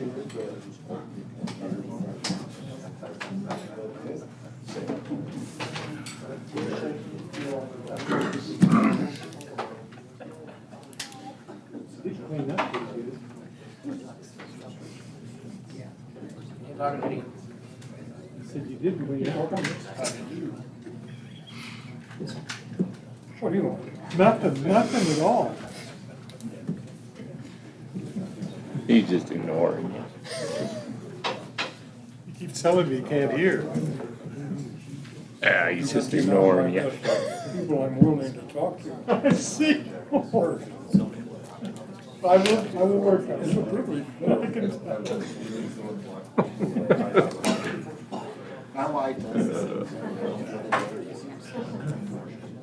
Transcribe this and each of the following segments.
Said you did clean up. What do you want? Nothing at all. He's just ignoring you. You keep telling me you can't hear. Yeah, he's just ignoring you. People I'm willing to talk to. I see. I will work on it. It's a privilege. I can tell.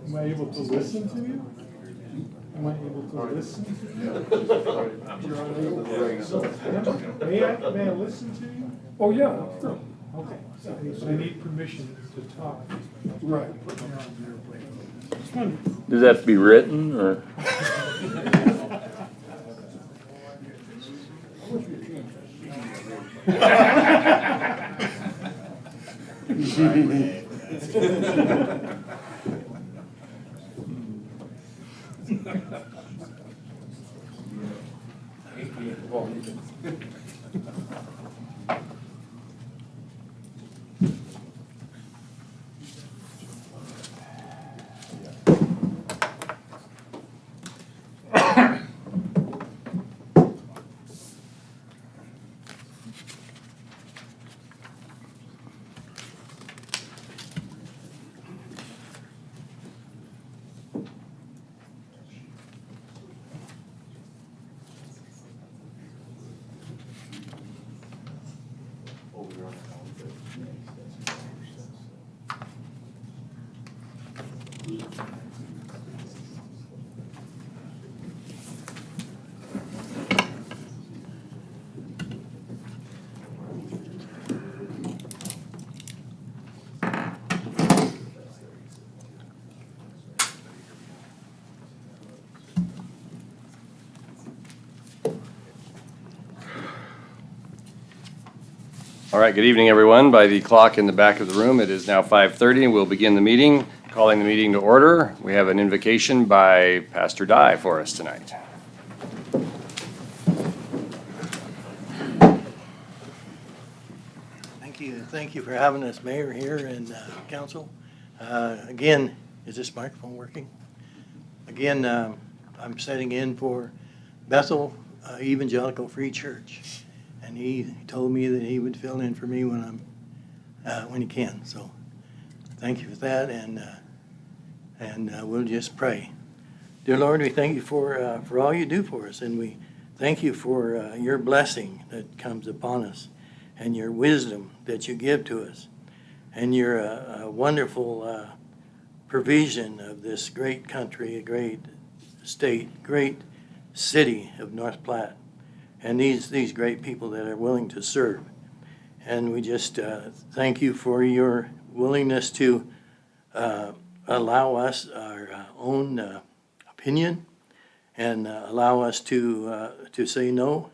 Am I able to listen to you? Am I able to listen to you? You're unable to. May I listen to you? Oh, yeah, sure. Okay. So I need permission to talk. Right. Just wondering. Does that have to be written or? All right, good evening, everyone. By the clock in the back of the room, it is now 5:30, and we'll begin the meeting. Calling the meeting to order. We have an invocation by Pastor Dye for us tonight. Thank you for having us, Mayor, here and Council. Again, is this microphone working? Again, I'm setting in for Bethel Evangelical Free Church, and he told me that he would fill in for me when he can. So, thank you for that, and we'll just pray. Dear Lord, we thank you for all you do for us, and we thank you for your blessing that comes upon us, and your wisdom that you give to us, and your wonderful provision of this great country, a great state, great city of North Platte, and these great people that are willing to serve. And we just thank you for your willingness to allow us our own opinion, and allow us to say no,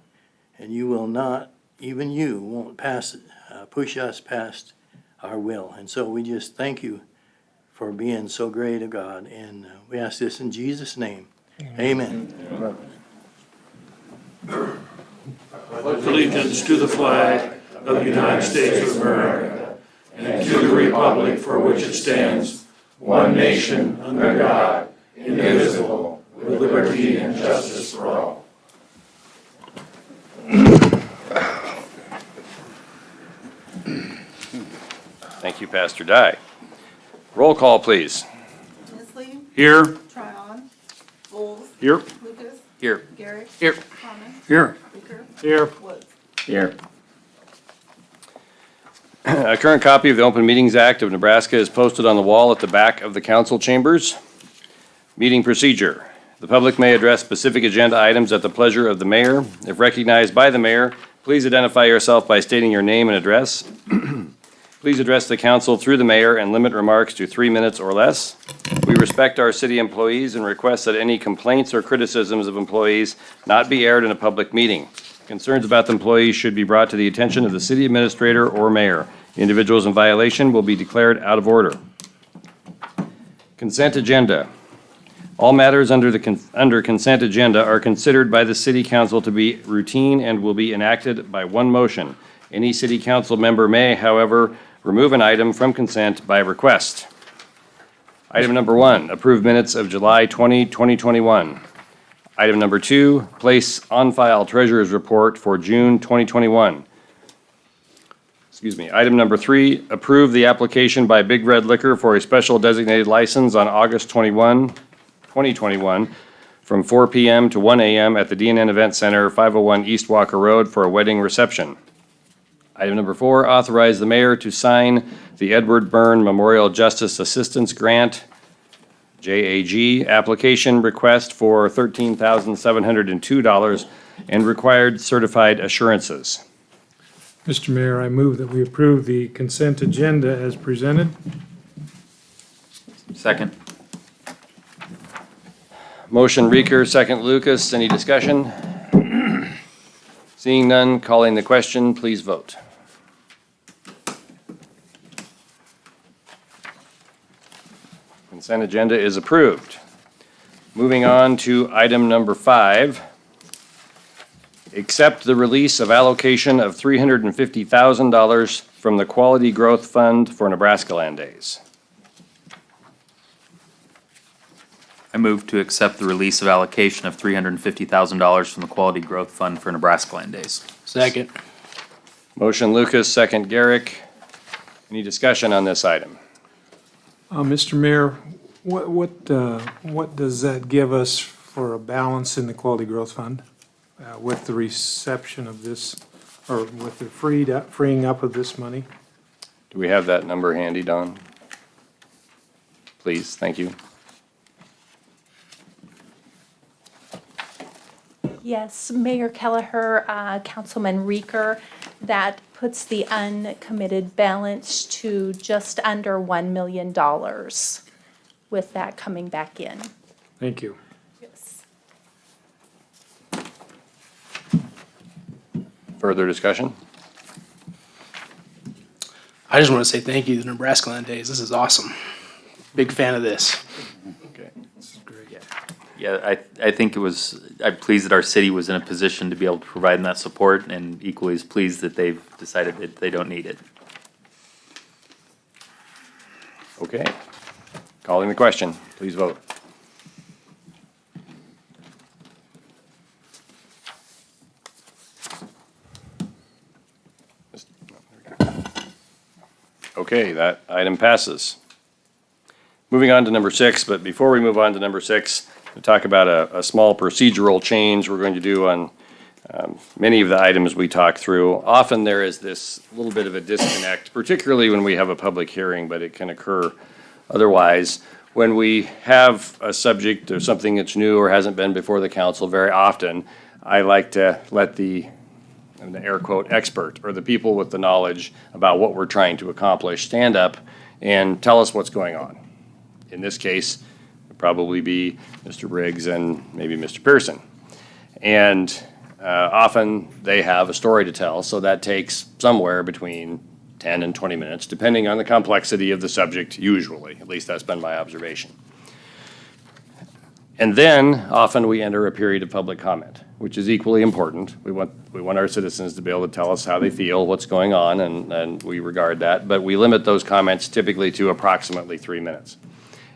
and you will not, even you won't push us past our will. And so we just thank you for being so great a God, and we ask this in Jesus' name. Amen. Allegiance to the flag of the United States of America and to the republic for which it stands, one nation, under God, indivisible, with liberty and justice for all. Thank you, Pastor Dye. Roll call, please. Nisley, Here. Tryon, Bowles, Here. Lucas, Here. Garrett, Here. Thomas, Here. Baker, Here. Woods. Here. A current copy of the Open Meetings Act of Nebraska is posted on the wall at the back of the council chambers. Meeting procedure. The public may address specific agenda items at the pleasure of the mayor. If recognized by the mayor, please identify yourself by stating your name and address. Please address the council through the mayor and limit remarks to 3 minutes or less. We respect our city employees and request that any complaints or criticisms of employees not be aired in a public meeting. Concerns about the employees should be brought to the attention of the city administrator or mayor. Individuals in violation will be declared out of order. Consent agenda. All matters under consent agenda are considered by the city council to be routine and will be enacted by one motion. Any city council member may, however, remove an item from consent by request. Item number 1, approve minutes of July 20, 2021. Item number 2, place on file treasurer's report for June 2021. Item number 3, approve the application by Big Red Liquor for a special designated license on August 21, 2021, from 4 p.m. to 1 a.m. at the D&N Event Center, 501 East Walker Road for a wedding reception. Item number 4, authorize the mayor to sign the Edward Byrne Memorial Justice Assistance Grant, JAG, application request for $13,702 and required certified assurances. Mr. Mayor, I move that we approve the consent agenda as presented. Second. Motion Reeker, second Lucas. Any discussion? Seeing none, calling the question, please vote. Consent agenda is approved. Moving on to item number 5. Accept the release of allocation of $350,000 from the Quality Growth Fund for Nebraska Land Days. I move to accept the release of allocation of $350,000 from the Quality Growth Fund for Nebraska Land Days. Second. Motion Lucas, second Garrick. Any discussion on this item? Mr. Mayor, what does that give us for a balance in the Quality Growth Fund with the reception of this, or with the freeing up of this money? Do we have that number handy, Don? Please, thank you. Yes, Mayor Kelleher, Councilman Reeker, that puts the uncommitted balance to just under $1 million with that coming back in. Thank you. Yes. Further discussion? I just want to say thank you to Nebraska Land Days. This is awesome. Big fan of this. Okay. Yeah, I think I'm pleased that our city was in a position to be able to provide that support, and equally as pleased that they've decided that they don't need it. Okay. Calling the question, please vote. Okay, that item passes. Moving on to number 6, but before we move on to number 6, to talk about a small procedural change we're going to do on many of the items we talk through. Often there is this little bit of a disconnect, particularly when we have a public hearing, but it can occur otherwise. When we have a subject or something that's new or hasn't been before the council, very often I like to let the air quote expert or the people with the knowledge about what we're trying to accomplish stand up and tell us what's going on. In this case, it'd probably be Mr. Briggs and maybe Mr. Pearson. And often they have a story to tell, so that takes somewhere between 10 and 20 minutes, depending on the complexity of the subject, usually. At least that's been my observation. And then, often we enter a period of public comment, which is equally important. We want our citizens to be able to tell us how they feel, what's going on, and we regard that. But we limit those comments typically to approximately 3 minutes.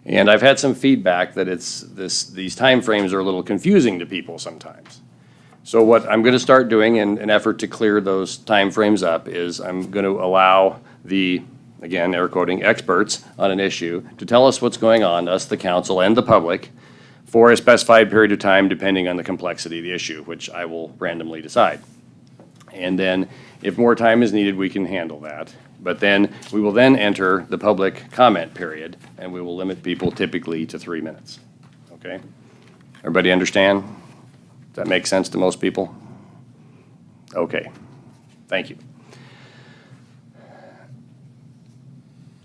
And I've had some feedback that these timeframes are a little confusing to people sometimes. So what I'm going to start doing in an effort to clear those timeframes up is I'm going to allow the, again, air quoting, experts on an issue to tell us what's going on, us, the council, and the public, for a specified period of time depending on the complexity of the issue, which I will randomly decide. And then if more time is needed, we can handle that. But then we will then enter the public comment period, and we will limit people typically to 3 minutes. Okay? Everybody understand? Does that make sense to most people? Okay. Thank you.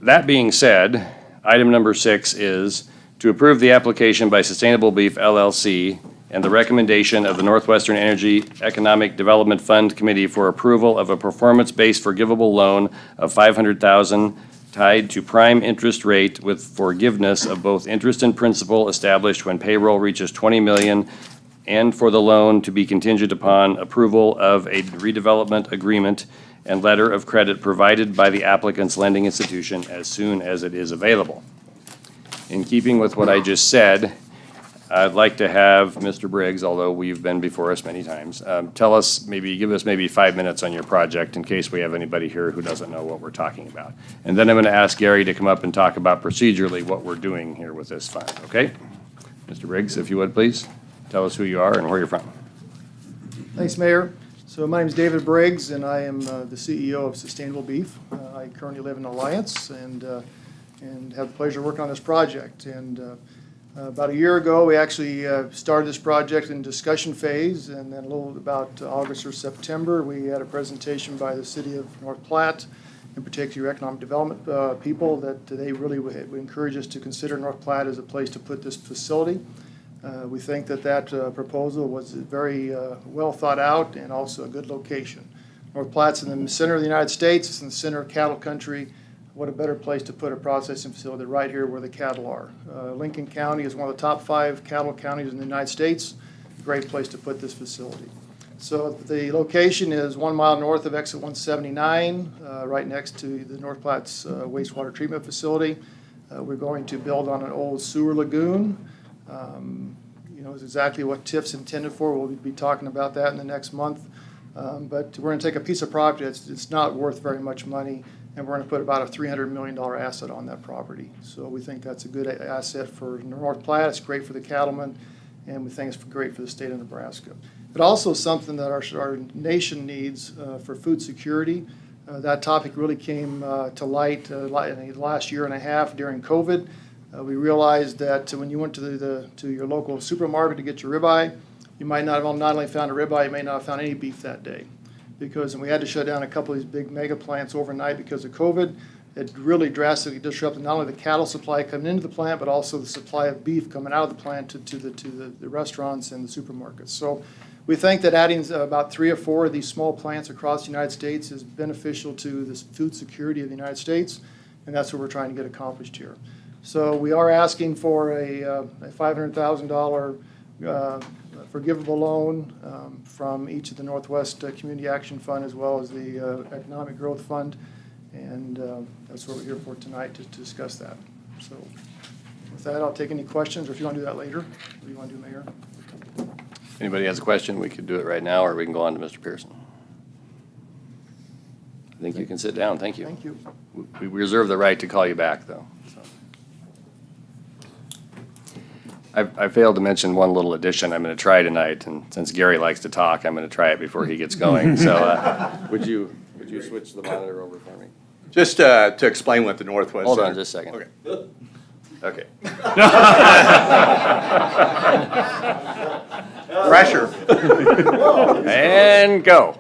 That being said, item number 6 is to approve the application by Sustainable Beef LLC and the recommendation of the Northwestern Energy Economic Development Fund Committee for approval of a performance-based forgivable loan of $500,000 tied to prime interest rate with forgiveness of both interest and principal established when payroll reaches $20 million, and for the loan to be contingent upon approval of a redevelopment agreement and letter of credit provided by the applicant's lending institution as soon as it is available. In keeping with what I just said, I'd like to have Mr. Briggs, although we've been before us many times, give us maybe 5 minutes on your project in case we have anybody here who doesn't know what we're talking about. And then I'm going to ask Gary to come up and talk about procedurally what we're doing here with this fund, okay? Mr. Briggs, if you would, please, tell us who you are and where you're from. Thanks, Mayor. So my name is David Briggs, and I am the CEO of Sustainable Beef. I currently live in Alliance and have the pleasure of working on this project. And about a year ago, we actually started this project in discussion phase, and then a little about August or September, we had a presentation by the city of North Platte, in particular economic development people, that they really would encourage us to consider North Platte as a place to put this facility. We think that proposal was very well thought out and also a good location. North Platte's in the center of the United States. It's in the center of cattle country. What a better place to put a processing facility right here where the cattle are. Lincoln County is one of the top 5 cattle counties in the United States. Great place to put this facility. So the location is 1 mile north of exit 179, right next to the North Platte's wastewater treatment facility. We're going to build on an old sewer lagoon. It's exactly what TIF's intended for. We'll be talking about that in the next month. But we're going to take a piece of property it's not worth very much money, and we're going to put about a $300 million asset on that property. So we think that's a good asset for North Platte. It's great for the cattlemen, and we think it's great for the state of Nebraska. But also something that our nation needs for food security. That topic really came to light in the last year and a half during COVID. We realized that when you went to your local supermarket to get your ribeye, you might not have only found a ribeye, you may not have found any beef that day. Because we had to shut down a couple of these big mega plants overnight because of COVID. It really drastically disrupted not only the cattle supply coming into the plant, but also the supply of beef coming out of the plant to the restaurants and the supermarkets. So we think that adding about 3 or 4 of these small plants across the United States is beneficial to the food security of the United States, and that's what we're trying to get accomplished here. So we are asking for a $500,000 forgivable loan from each of the Northwest Community Action Fund as well as the Economic Growth Fund, and that's what we're here for tonight to discuss that. So with that, I'll take any questions, or if you want to do that later. What do you want to do, Mayor? If anybody has a question, we could do it right now, or we can go on to Mr. Pearson. I think you can sit down. Thank you. Thank you. We reserve the right to call you back, though. So. I failed to mention one little addition I'm going to try tonight, and since Gary likes to talk, I'm going to try it before he gets going. So would you switch the monitor over for me? Just to explain what the Northwest. Hold on just a second. Okay. Okay. Pressure. And go.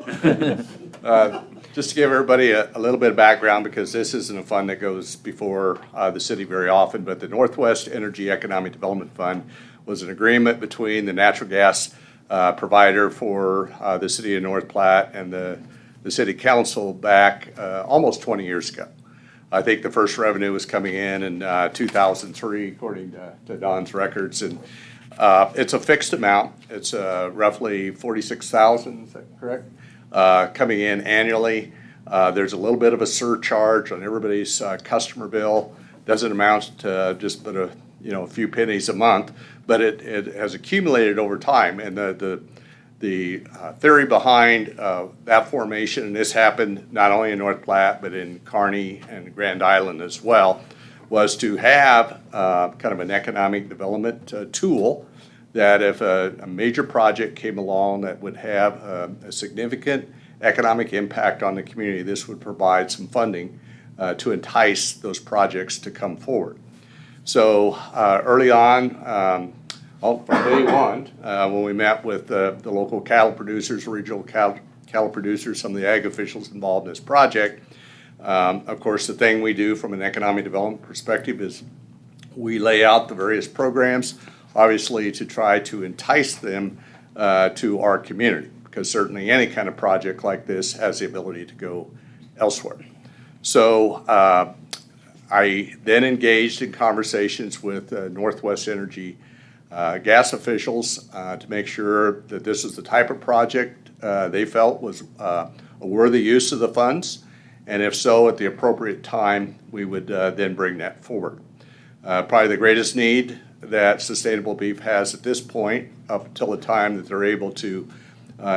Just to give everybody a little bit of background, because this isn't a fund that goes before the city very often, but the Northwest Energy Economic Development Fund was an agreement between the natural gas provider for the city of North Platte and the city council back almost 20 years ago. I think the first revenue was coming in 2003, according to Don's records, and it's a fixed amount. It's roughly $46,000, is that correct? Coming in annually. There's a little bit of a surcharge on everybody's customer bill. Doesn't amount to just but a few pennies a month, but it has accumulated over time. And the theory behind that formation, and this happened not only in North Platte but in Kearney and Grand Island as well, was to have kind of an economic development tool that if a major project came along that would have a significant economic impact on the community, this would provide some funding to entice those projects to come forward. So early on, from day one, when we met with the local cattle producers, regional cattle producers, some of the ag officials involved in this project, of course, the thing we do from an economic development perspective is we lay out the various programs obviously to try to entice them to our community, because certainly any kind of project like this has the ability to go elsewhere. So I then engaged in conversations with Northwest Energy gas officials to make sure that this is the type of project they felt was a worthy use of the funds, and if so, at the appropriate time, we would then bring that forward. Probably the greatest need that Sustainable Beef has at this point, up until the time that they're able to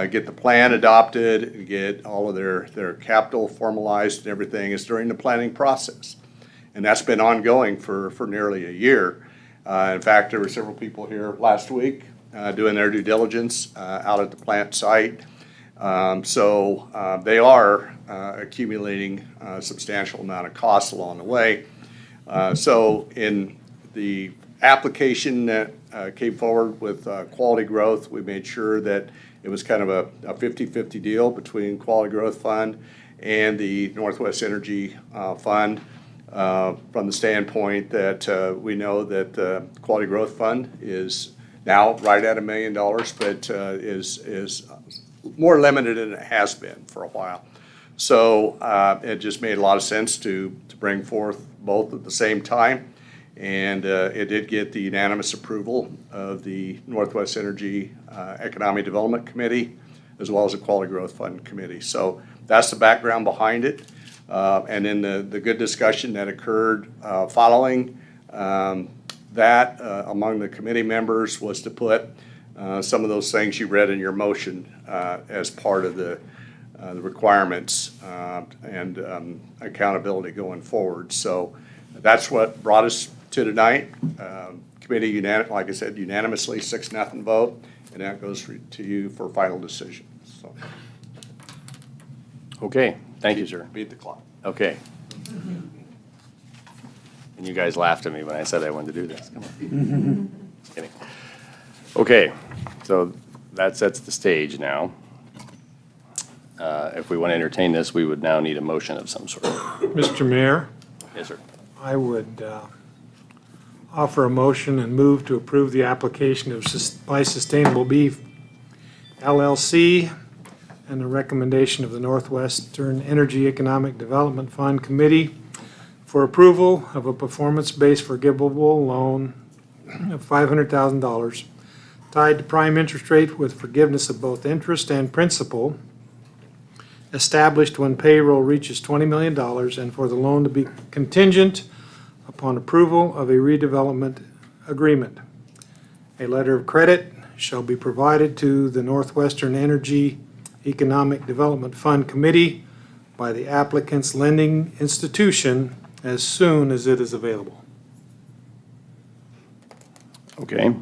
get the plan adopted and get all of their capital formalized and everything, is during the planning process. And that's been ongoing for nearly a year. In fact, there were several people here last week doing their due diligence out at the plant site. So they are accumulating a substantial amount of costs along the way. So in the application that came forward with Quality Growth, we made sure that it was kind of a 50-50 deal between Quality Growth Fund and the Northwest Energy Fund. From the standpoint that we know that the Quality Growth Fund is now right at $1 million, but is more limited than it has been for a while. So it just made a lot of sense to bring forth both at the same time, and it did get the unanimous approval of the Northwest Energy Economic Development Committee, as well as the Quality Growth Fund Committee. So that's the background behind it. And then the good discussion that occurred following that among the committee members was to put some of those things you read in your motion as part of the requirements and accountability going forward. So that's what brought us to tonight. Committee, like I said, unanimously 6-0 vote, and that goes to you for final decision. So. Okay, thank you, sir. Beat the clock. Okay. And you guys laughed at me when I said I wanted to do this. Come on. Just kidding. Okay, so that sets the stage now. If we want to entertain this, we would now need a motion of some sort. Mr. Mayor, Yes, sir. I would offer a motion and move to approve the application by Sustainable Beef LLC and the recommendation of the Northwestern Energy Economic Development Fund Committee for approval of a performance-based forgivable loan of $500,000 tied to prime interest rate with forgiveness of both interest and principal, established when payroll reaches $20 million, and for the loan to be contingent upon approval of a redevelopment agreement. A letter of credit shall be provided to the Northwestern Energy Economic Development Fund Committee by the applicant's lending institution as soon as it is available. Okay.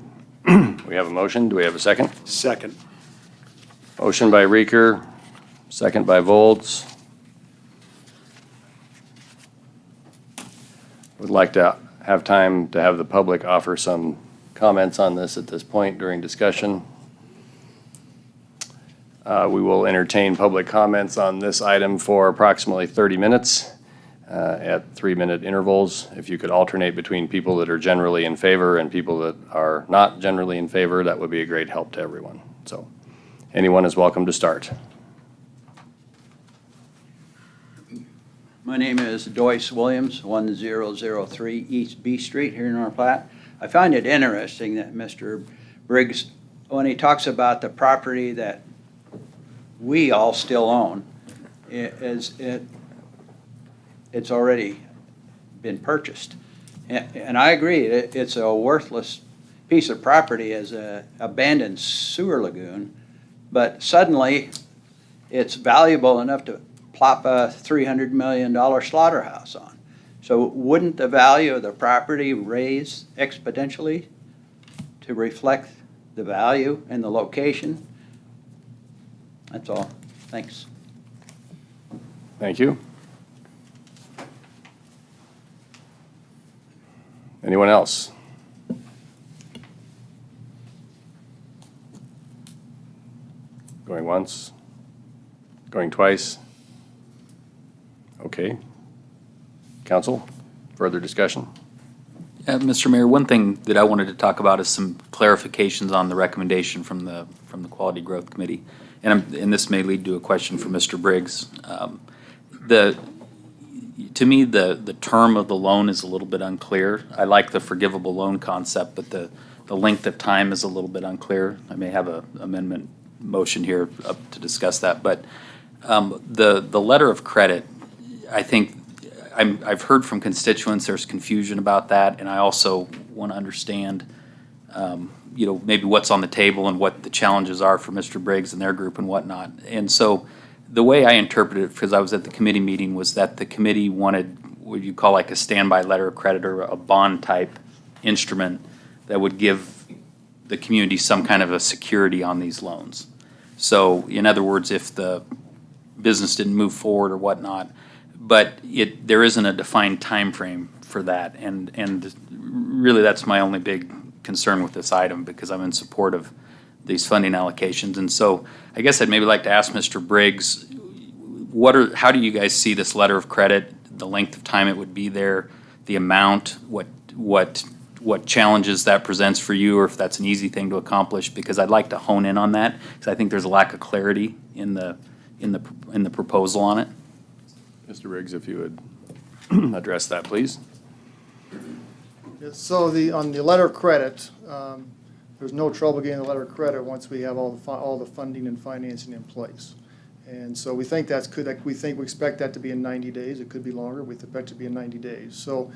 We have a motion. Do we have a second? Second. Motion by Reeker, second by Volz. Would like to have time to have the public offer some comments on this at this point during discussion. We will entertain public comments on this item for approximately 30 minutes at 3-minute intervals. If you could alternate between people that are generally in favor and people that are not generally in favor, that would be a great help to everyone. So anyone is welcome to start. My name is Doyce Williams, 1003 East B Street here in North Platte. I find it interesting that Mr. Briggs, when he talks about the property that we all still own, it's already been purchased. And I agree, it's a worthless piece of property as an abandoned sewer lagoon, but suddenly it's valuable enough to plop a $300 million slaughterhouse on. So wouldn't the value of the property raise exponentially to reflect the value and the location? That's all. Thanks. Thank you. Anyone else? Going once? Going twice? Okay. Council, further discussion? Mr. Mayor, one thing that I wanted to talk about is some clarifications on the recommendation from the Quality Growth Committee. And this may lead to a question for Mr. Briggs. To me, the term of the loan is a little bit unclear. I like the forgivable loan concept, but the length of time is a little bit unclear. I may have an amendment motion here up to discuss that. But the letter of credit, I think, I've heard from constituents there's confusion about that, and I also want to understand, maybe what's on the table and what the challenges are for Mr. Briggs and their group and whatnot. And so the way I interpreted it, because I was at the committee meeting, was that the committee wanted what you call like a standby letter of credit or a bond type instrument that would give the community some kind of a security on these loans. So in other words, if the business didn't move forward or whatnot, but there isn't a defined time frame for that, and really that's my only big concern with this item, because I'm in support of these funding allocations. And so I guess I'd maybe like to ask Mr. Briggs, how do you guys see this letter of credit, the length of time it would be there, the amount, what challenges that presents for you, or if that's an easy thing to accomplish? Because I'd like to hone in on that, because I think there's a lack of clarity in the proposal on it. Mr. Briggs, if you would address that, please. So on the letter of credit, there's no trouble getting the letter of credit once we have all the funding and financing in place. And so we think we expect that to be in 90 days. It could be longer. We expect it to be in 90 days. So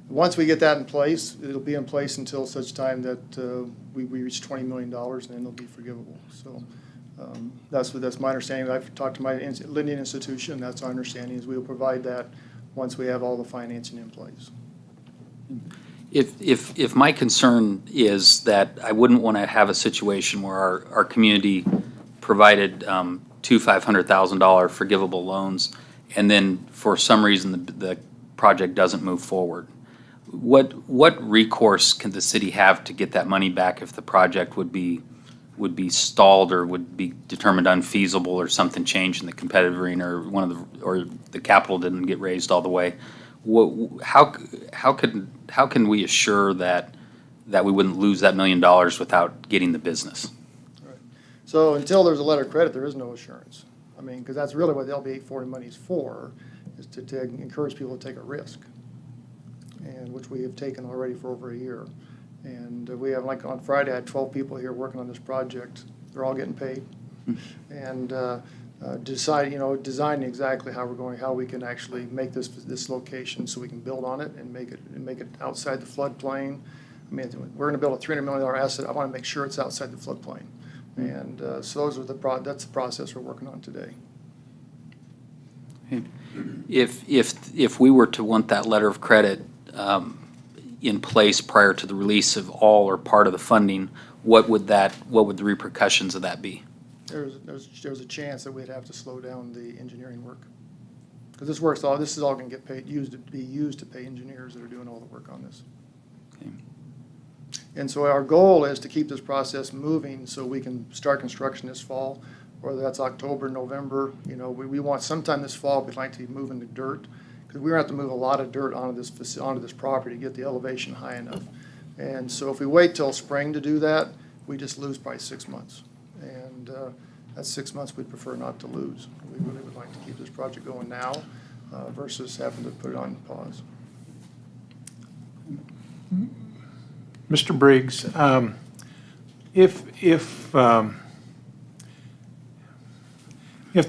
once we get that in place, it'll be in place until such time that we reach $20 million, and then it'll be forgivable. So that's my understanding. I've talked to my lending institution. That's our understanding, is we'll provide that once we have all the financing in place. If my concern is that I wouldn't want to have a situation where our community provided two $500,000 forgivable loans, and then for some reason the project doesn't move forward. What recourse can the city have to get that money back if the project would be stalled or would be determined unfeasible, or something changed in the competitive arena, or the capital didn't get raised all the way? How can we assure that we wouldn't lose that $1 million without getting the business? Right. So until there's a letter of credit, there is no assurance. I mean, because that's really what the LB 840 money is for, is to encourage people to take a risk, and which we have taken already for over a year. And we have, like on Friday, I had 12 people here working on this project. They're all getting paid, and designing exactly how we can actually make this location so we can build on it and make it outside the floodplain. I mean, we're going to build a $300 million asset. I want to make sure it's outside the floodplain, and so that's the process we're working on today. If we were to want that letter of credit in place prior to the release of all or part of the funding, what would the repercussions of that be? There's a chance that we'd have to slow down the engineering work, because this is all going to get used to pay engineers that are doing all the work on this. Okay. And so our goal is to keep this process moving so we can start construction this fall, whether that's October, November. We want sometime this fall. We'd like to be moving the dirt, because we're going to have to move a lot of dirt onto this property to get the elevation high enough. And so if we wait till spring to do that, we just lose probably 6 months. And that's 6 months we'd prefer not to lose. We really would like to keep this project going now versus having to put it on pause. Mr. Briggs, if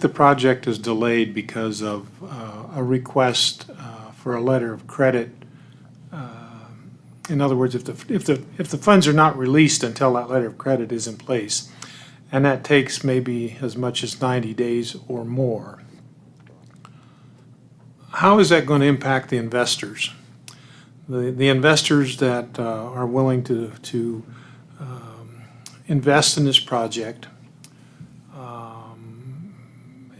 the project is delayed because of a request for a letter of credit, in other words, if the funds are not released until that letter of credit is in place, and that takes maybe as much as 90 days or more, how is that going to impact the investors? The investors that are willing to invest in this project,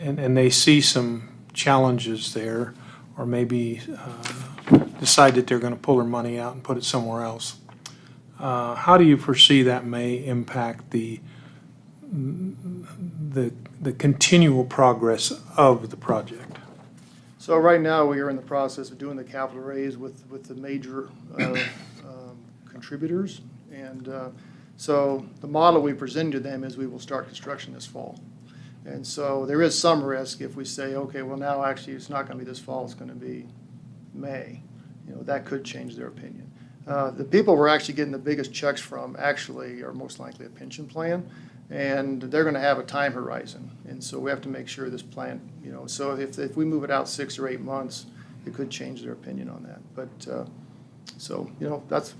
and they see some challenges there, or maybe decide that they're going to pull their money out and put it somewhere else. How do you foresee that may impact the continual progress of the project? So right now we are in the process of doing the capital raise with the major contributors. And so the model we presented to them is we will start construction this fall. And so there is some risk if we say, okay, well, now actually it's not going to be this fall, it's going to be May. That could change their opinion. The people we're actually getting the biggest checks from actually are most likely a pension plan, and they're going to have a time horizon. And so we have to make sure this plan, so if we move it out 6 or 8 months, it could change their opinion on that. But so, that's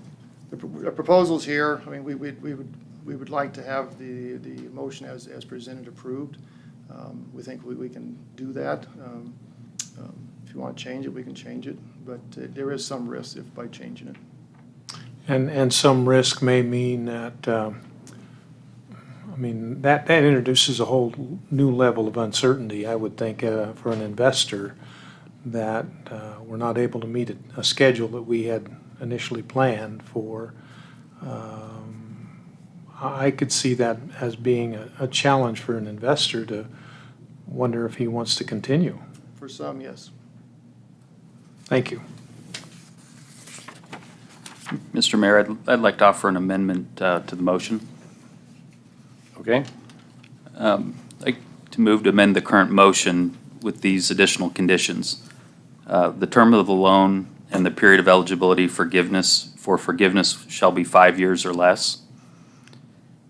the proposals here. I mean, we would like to have the motion as presented approved. We think we can do that. If you want to change it, we can change it, but there is some risk by changing it. And some risk may mean that, that introduces a whole new level of uncertainty, I would think, for an investor, that we're not able to meet a schedule that we had initially planned for. I could see that as being a challenge for an investor to wonder if he wants to continue. For some, yes. Thank you. Mr. Mayor, I'd like to offer an amendment to the motion. Okay? I'd like to move to amend the current motion with these additional conditions. The term of the loan and the period of eligibility for forgiveness shall be 5 years or less.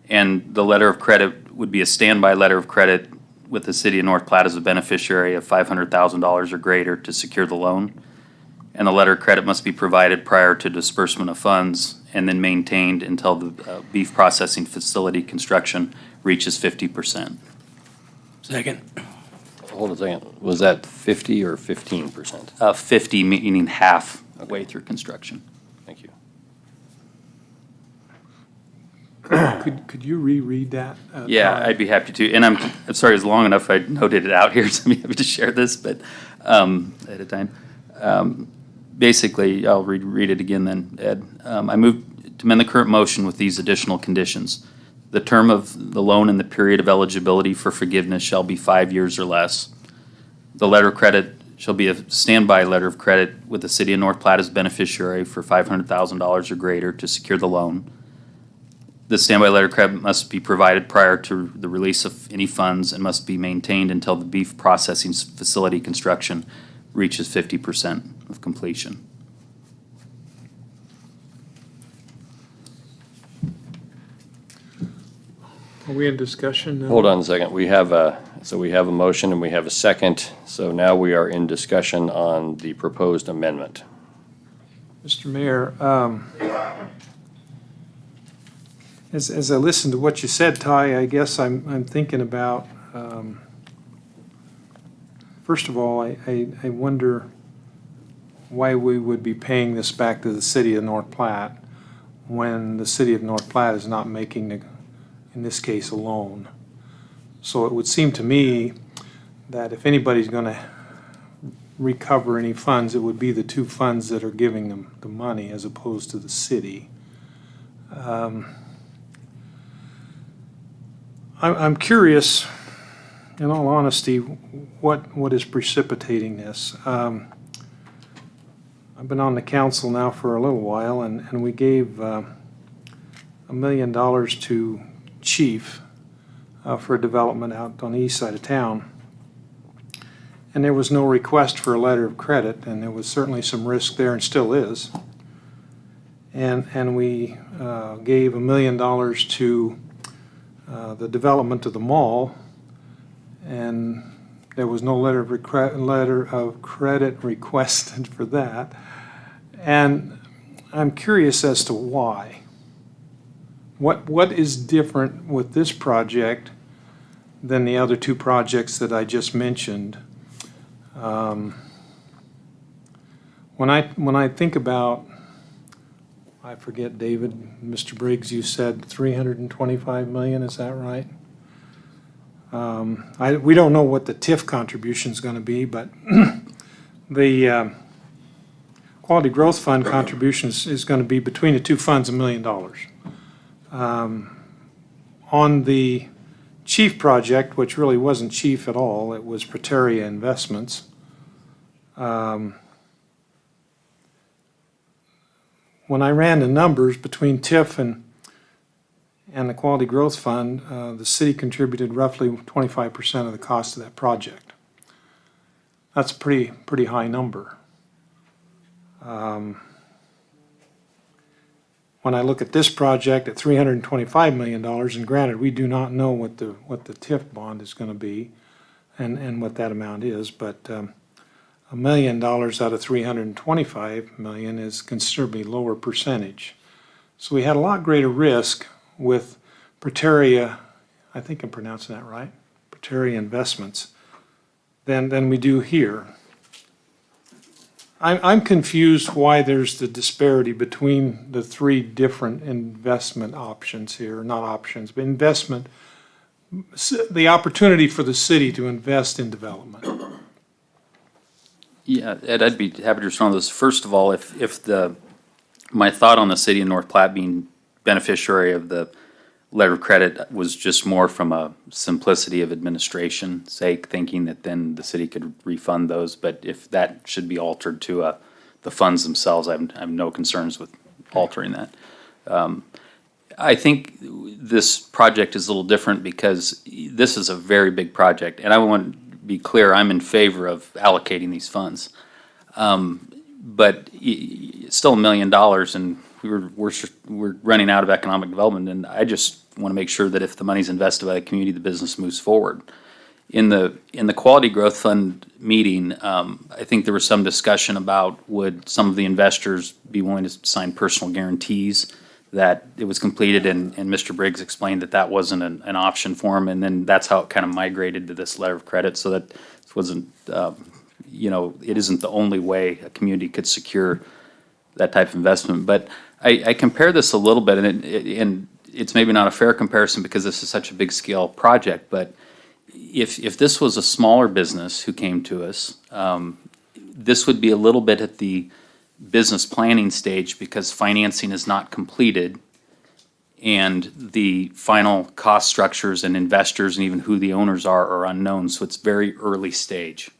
And the letter of credit would be a standby letter of credit with the city of North Platte as a beneficiary of $500,000 or greater to secure the loan. And the letter of credit must be provided prior to disbursement of funds and then maintained until the beef processing facility construction reaches 50%. Second. Hold a second. Was that 50 or 15%? 50 meaning half way through construction. Thank you. Could you reread that? Yeah, Todd? I'd be happy to. And I'm sorry, it's long enough. I noted it out here, so I'm happy to share this, but at a time. Basically, I'll read it again then, Ed. I move to amend the current motion with these additional conditions. The term of the loan and the period of eligibility for forgiveness shall be 5 years or less. The letter of credit shall be a standby letter of credit with the city of North Platte as beneficiary for $500,000 or greater to secure the loan. The standby letter of credit must be provided prior to the release of any funds and must be maintained until the beef processing facility construction reaches 50% of completion. Are we in discussion now? Hold on a second. We have a motion and we have a second. So now we are in discussion on the proposed amendment. Mr. Mayor, as I listen to what you said, Ty, I guess I'm thinking about, first of all, I wonder why we would be paying this back to the city of North Platte when the city of North Platte is not making, in this case, a loan. So it would seem to me that if anybody's going to recover any funds, it would be the two funds that are giving them the money as opposed to the city. I'm curious, in all honesty, what is precipitating this. I've been on the council now for a little while, and we gave $1 million to Chief for a development out on the east side of town. And there was no request for a letter of credit, and there was certainly some risk there and still is. And we gave $1 million to the development of the mall, and there was no letter of credit requested for that. And I'm curious as to why. What is different with this project than the other two projects that I just mentioned? When I think about, I forget, David, Mr. Briggs, you said 325 million, is that right? We don't know what the TIF contribution is going to be, but the Quality Growth Fund contribution is going to be between the two funds $1 million. On the Chief project, which really wasn't Chief at all, it was Prateria Investments. when I ran the numbers between TIF and the Quality Growth Fund, the city contributed roughly 25% of the cost of that project. That's a pretty high number. When I look at this project at $325 million, and granted, we do not know what the TIF bond is going to be and what that amount is, but $1 million out of $325 million is considerably lower percentage. So we had a lot greater risk with Prateria, I think I'm pronouncing that right, Prateria Investments, than we do here. I'm confused why there's the disparity between the three different investment options here, not options, but investment, the opportunity for the city to invest in development. Yeah, Ed, I'd be happy to respond to this. First of all, my thought on the city of North Platte being beneficiary of the letter of credit was just more from a simplicity of administration sake, thinking that then the city could refund those. But if that should be altered to the funds themselves, I have no concerns with altering that. I think this project is a little different because this is a very big project, and I want to be clear, I'm in favor of allocating these funds. But it's still $1 million, and we're running out of economic development, and I just want to make sure that if the money's invested by the community, the business moves forward. In the Quality Growth Fund meeting, I think there was some discussion about would some of the investors be willing to sign personal guarantees that it was completed, and Mr. Briggs explained that that wasn't an option for him, and then that's how it kind of migrated to this letter of credit, so that wasn't, it isn't the only way a community could secure that type of investment. But I compare this a little bit, and it's maybe not a fair comparison because this is such a big scale project, but if this was a smaller business who came to us, this would be a little bit at the business planning stage because financing is not completed and the final cost structures and investors and even who the owners are unknown, so it's very early stage.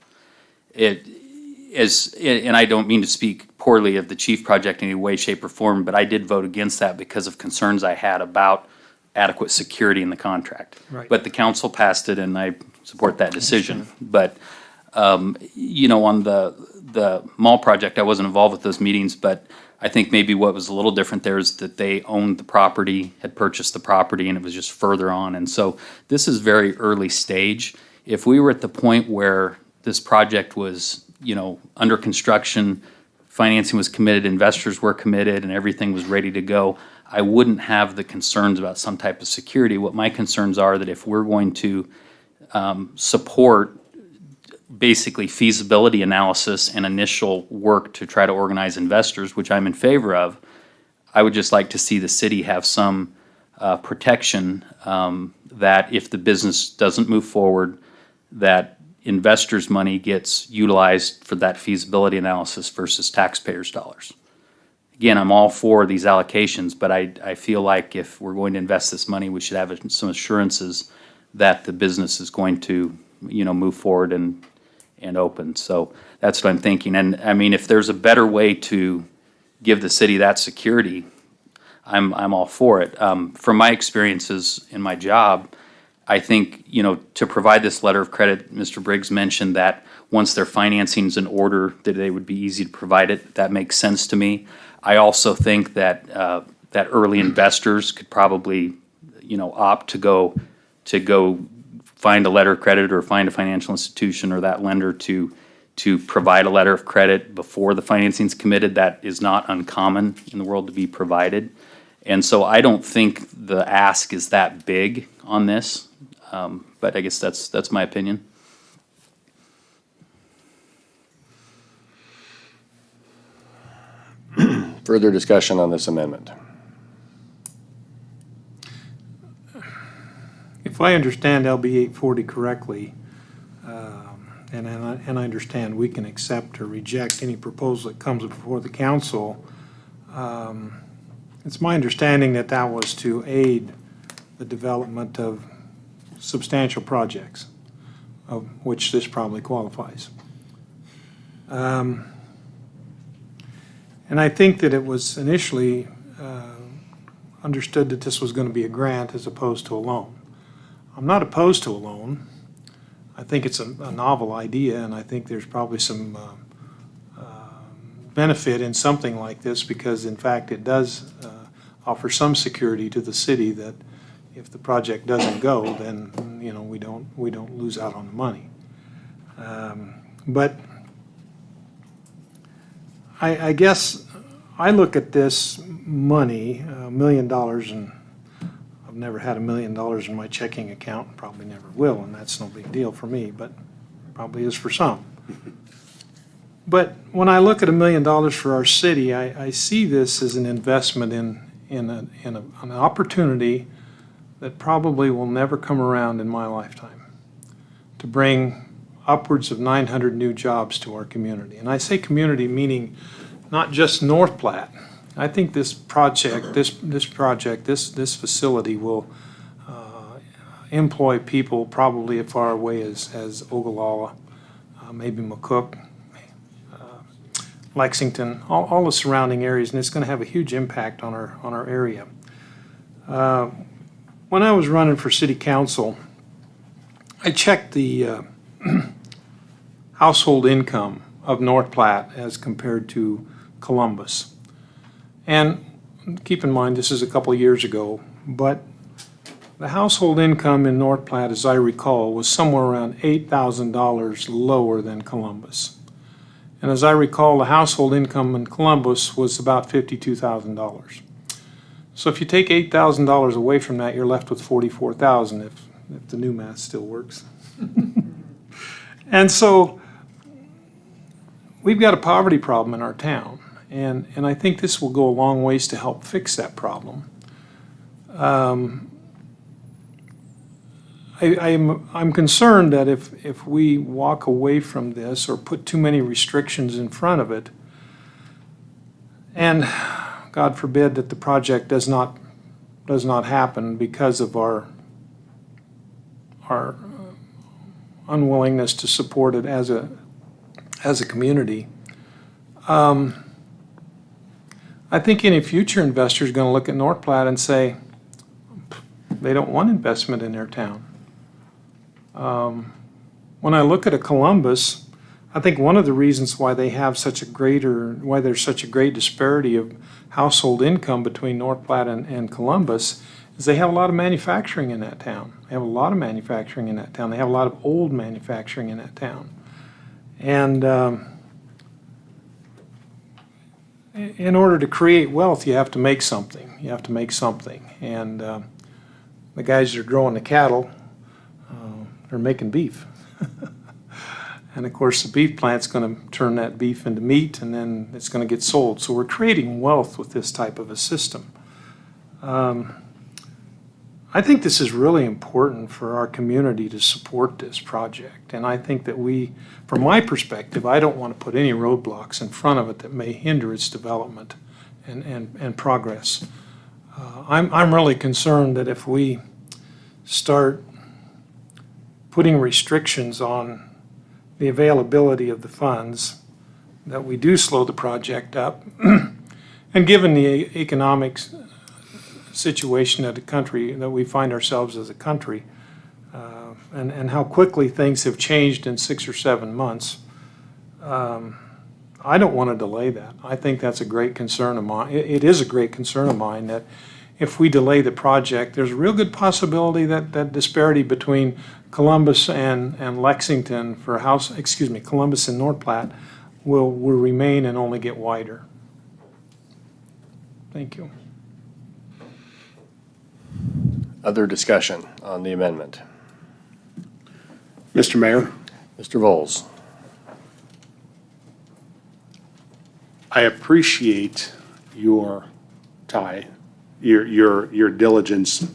And I don't mean to speak poorly of the Chief project in any way, shape, or form, but I did vote against that because of concerns I had about adequate security in the contract. Right. But the council passed it, and I support that decision. But, on the mall project, I wasn't involved with those meetings, but I think maybe what was a little different there is that they owned the property, had purchased the property, and it was just further on. And so this is very early stage. If we were at the point where this project was, under construction, financing was committed, investors were committed, and everything was ready to go, I wouldn't have the concerns about some type of security. What my concerns are that if we're going to support basically feasibility analysis and initial work to try to organize investors, which I'm in favor of, I would just like to see the city have some protection that if the business doesn't move forward, that investors' money gets utilized for that feasibility analysis versus taxpayers' dollars. Again, I'm all for these allocations, but I feel like if we're going to invest this money, we should have some assurances that the business is going to, move forward and open. So that's what I'm thinking. And I mean, if there's a better way to give the city that security, I'm all for it. From my experiences in my job, I think, to provide this letter of credit, Mr. Briggs mentioned that once their financing's in order, that they would be easy to provide it. That makes sense to me. I also think that that early investors could probably, opt to go find a letter of credit or find a financial institution or that lender to provide a letter of credit before the financing's committed. That is not uncommon in the world to be provided. And so I don't think the ask is that big on this, but I guess that's my opinion. Further discussion on this amendment? If I understand LB 840 correctly, and I understand we can accept or reject any proposal that comes before the council, it's my understanding that that was to aid the development of substantial projects, of which this probably qualifies. And I think that it was initially understood that this was going to be a grant as opposed to a loan. I'm not opposed to a loan. I think it's a novel idea, and I think there's probably some benefit in something like this because, in fact, it does offer some security to the city that if the project doesn't go, then we don't lose out on the money. But I guess I look at this money, $1 million, and I've never had $1 million in my checking account, probably never will, and that's no big deal for me, but probably is for some. But when I look at $1 million for our city, I see this as an investment in an opportunity that probably will never come around in my lifetime to bring upwards of 900 new jobs to our community. And I say community meaning not just North Platte. I think this project, this facility will employ people probably as far away as Ogallala, maybe McCook, Lexington, all the surrounding areas, and it's going to have a huge impact on our area. When I was running for city council, I checked the household income of North Platte as compared to Columbus. And keep in mind, this is a couple of years ago, but the household income in North Platte, as I recall, was somewhere around $8,000 lower than Columbus. And as I recall, the household income in Columbus was about $52,000. So if you take $8,000 away from that, you're left with $44,000 if the new math still works. And so we've got a poverty problem in our town, and I think this will go a long ways to help fix that problem. I'm concerned that if we walk away from this or put too many restrictions in front of it, and God forbid that the project does not happen because of our unwillingness to support it as a community, I think any future investor is going to look at North Platte and say they don't want investment in their town. When I look at a Columbus, I think one of the reasons why there's such a great disparity of household income between North Platte and Columbus is they have a lot of manufacturing in that town. They have a lot of manufacturing in that town. They have a lot of old manufacturing in that town. And in order to create wealth, you have to make something. You have to make something. And the guys that are growing the cattle, they're making beef. And of course, the beef plant's going to turn that beef into meat, and then it's going to get sold. So we're creating wealth with this type of a system. I think this is really important for our community to support this project. And I think that from my perspective, I don't want to put any roadblocks in front of it that may hinder its development and progress. I'm really concerned that if we start putting restrictions on the availability of the funds, that we do slow the project up. And given the economic situation of the country, that we find ourselves as a country, and how quickly things have changed in 6 or 7 months, I don't want to delay that. I think that's a great concern of mine. It is a great concern of mine that if we delay the project, there's a real good possibility that that disparity between Columbus and Lexington Columbus and North Platte will remain and only get wider. Thank you. Other discussion on the amendment? Mr. Mayor, Mr. Voles. I appreciate your your diligence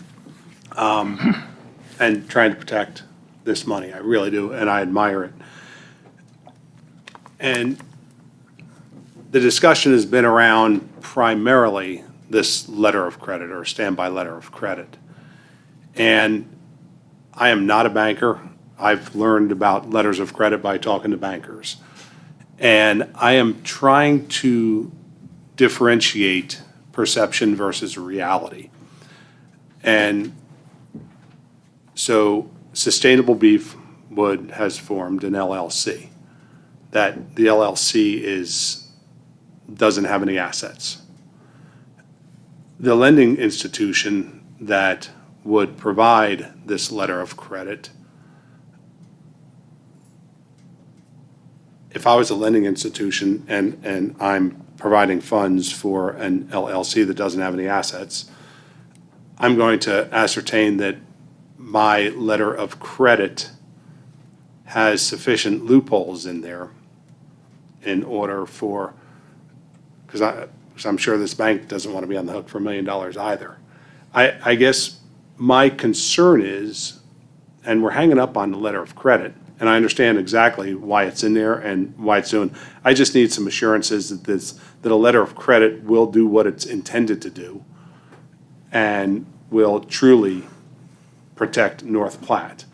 and trying to protect this money. I really do, and I admire it. And the discussion has been around primarily this letter of credit or standby letter of credit. And I am not a banker. I've learned about letters of credit by talking to bankers. And I am trying to differentiate perception versus reality. And so Sustainable Beef Wood has formed an LLC. That the LLC doesn't have any assets. The lending institution that would provide this letter of credit, if I was a lending institution and I'm providing funds for an LLC that doesn't have any assets, I'm going to ascertain that my letter of credit has sufficient loopholes in there in order for, because I'm sure this bank doesn't want to be on the hook for $1 million either. I guess my concern is, and we're hanging up on the letter of credit, and I understand exactly why it's in there and why it's doing. I just need some assurances that a letter of credit will do what it's intended to do and will truly protect North Platte.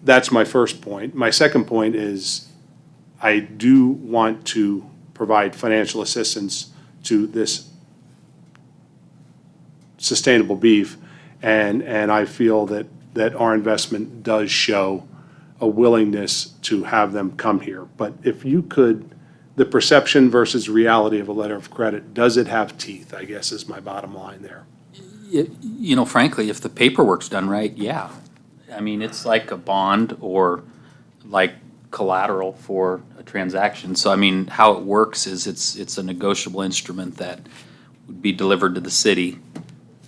That's my first point. My second point is I do want to provide financial assistance to this Sustainable Beef, and I feel that our investment does show a willingness to have them come here. But if you could, the perception versus reality of a letter of credit, does it have teeth, I guess is my bottom line there. You know, frankly, if the paperwork's done right, yeah. I mean, it's like a bond or like collateral for a transaction. So, I mean, how it works is it's a negotiable instrument that would be delivered to the city.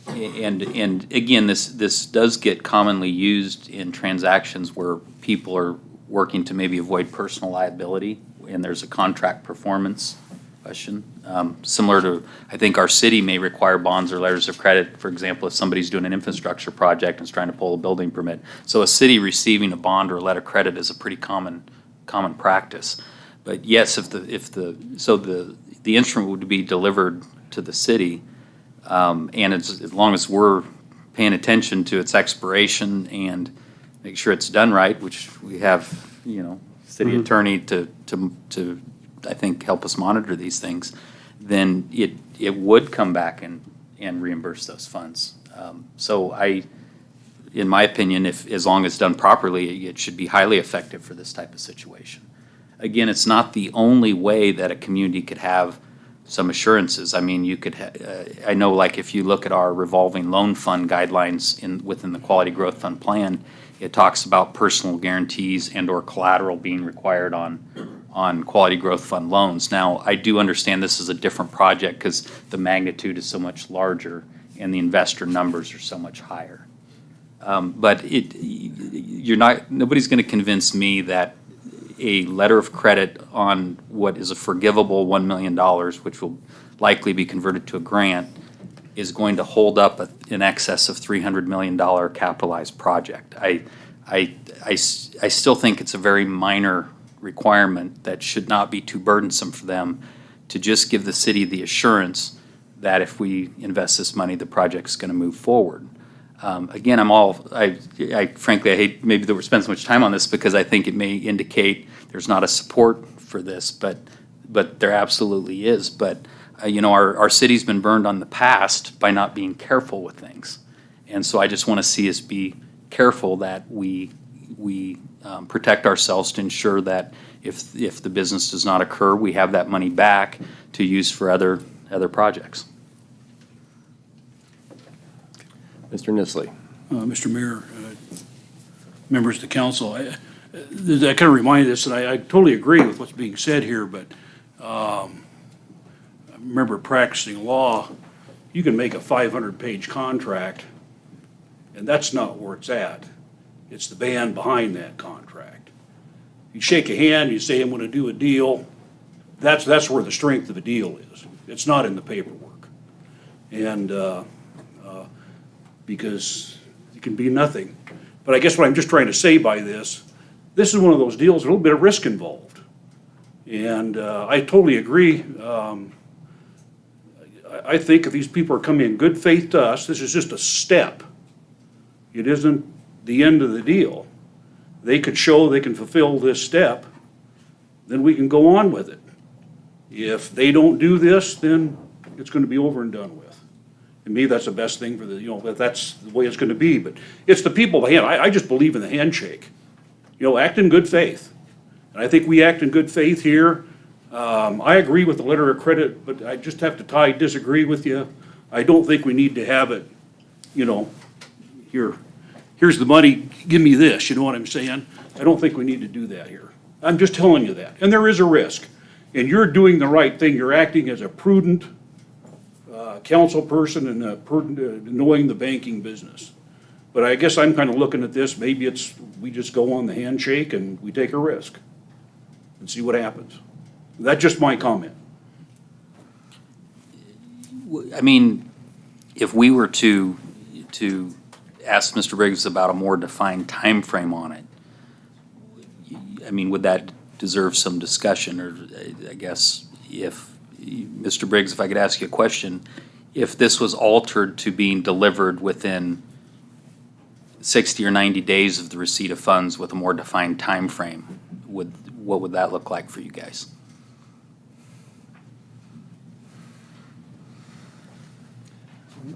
And again, this does get commonly used in transactions where people are working to maybe avoid personal liability, and there's a contract performance question. Similar to, I think our city may require bonds or letters of credit, for example, if somebody's doing an infrastructure project and is trying to pull a building permit. So a city receiving a bond or a letter of credit is a pretty common practice. But yes, the instrument would be delivered to the city, and as long as we're paying attention to its expiration and make sure it's done right, which we have, city attorney to I think help us monitor these things, then it would come back and reimburse those funds. So in my opinion, as long as done properly, it should be highly effective for this type of situation. Again, it's not the only way that a community could have some assurances. I mean, you could, I know, like if you look at our revolving loan fund guidelines within the Quality Growth Fund plan, it talks about personal guarantees and/or collateral being required on Quality Growth Fund loans. Now, I do understand this is a different project because the magnitude is so much larger and the investor numbers are so much higher. But nobody's going to convince me that a letter of credit on what is a forgivable $1 million, which will likely be converted to a grant, is going to hold up in excess of $300 million capitalized project. I still think it's a very minor requirement that should not be too burdensome for them to just give the city the assurance that if we invest this money, the project's going to move forward. Again, frankly, I hate maybe that we're spending so much time on this because I think it may indicate there's not a support for this, but there absolutely is. But our city's been burned on the past by not being careful with things, and so I just want to see us be careful that we protect ourselves to ensure that if the business does not occur, we have that money back to use for other projects. Mr. Nisley. Mr. Mayor, members of the council, I kind of reminded us, and I totally agree with what's being said here, but I remember practicing law, you can make a 500-page contract, and that's not where it's at. It's the band behind that contract. You shake a hand, you say, I'm going to do a deal, that's where the strength of a deal is. It's not in the paperwork. And because it can be nothing. But I guess what I'm just trying to say by this is one of those deals, a little bit of risk involved. And I totally agree. I think if these people are coming in good faith to us, this is just a step. It isn't the end of the deal. They could show they can fulfill this step, then we can go on with it. If they don't do this, then it's gonna be over and done with. And maybe that's the best thing for the, if that's the way it's gonna be, but it's the people behind. I just believe in the handshake. Act in good faith. And I think we act in good faith here. I agree with the letter of credit, but I just have to disagree with you. I don't think we need to have it, here's the money, give me this, you know what I'm saying? I don't think we need to do that here. I'm just telling you that. And there is a risk. And you're doing the right thing. You're acting as a prudent council person and knowing the banking business. But I guess I'm kind of looking at this, maybe we just go on the handshake and we take a risk and see what happens. That's just my comment. I mean, if we were to ask Mr. Briggs about a more defined time frame on it, I mean, would that deserve some discussion? Or I guess if, Mr. Briggs, if I could ask you a question, if this was altered to being delivered within 60 or 90 days of the receipt of funds with a more defined time frame, what would that look like for you guys?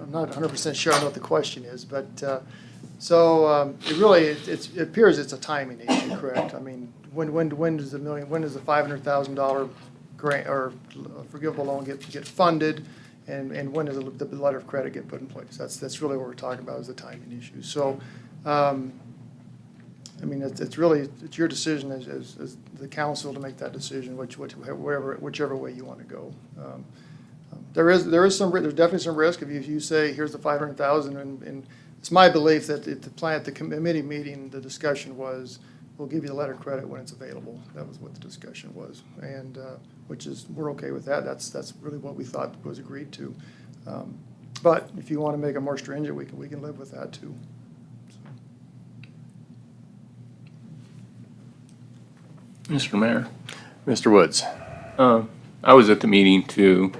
I'm not 100% sure I know what the question is, but, it appears it's a timing issue, correct? I mean, when does the $500,000 grant or forgivable loan get funded? And when does the letter of credit get put in place? That's really what we're talking about, is the timing issue. So, I mean, it's your decision as the council to make that decision, whichever way you want to go. There's definitely some risk if you say, here's the 500,000, and it's my belief that at the committee meeting, the discussion was, we'll give you the letter of credit when it's available. That was what the discussion was, and we're okay with that. That's really what we thought was agreed to. But if you want to make it more stringent, we can live with that too. Mr. Mayor, Mr. Woods, I was at the meeting too,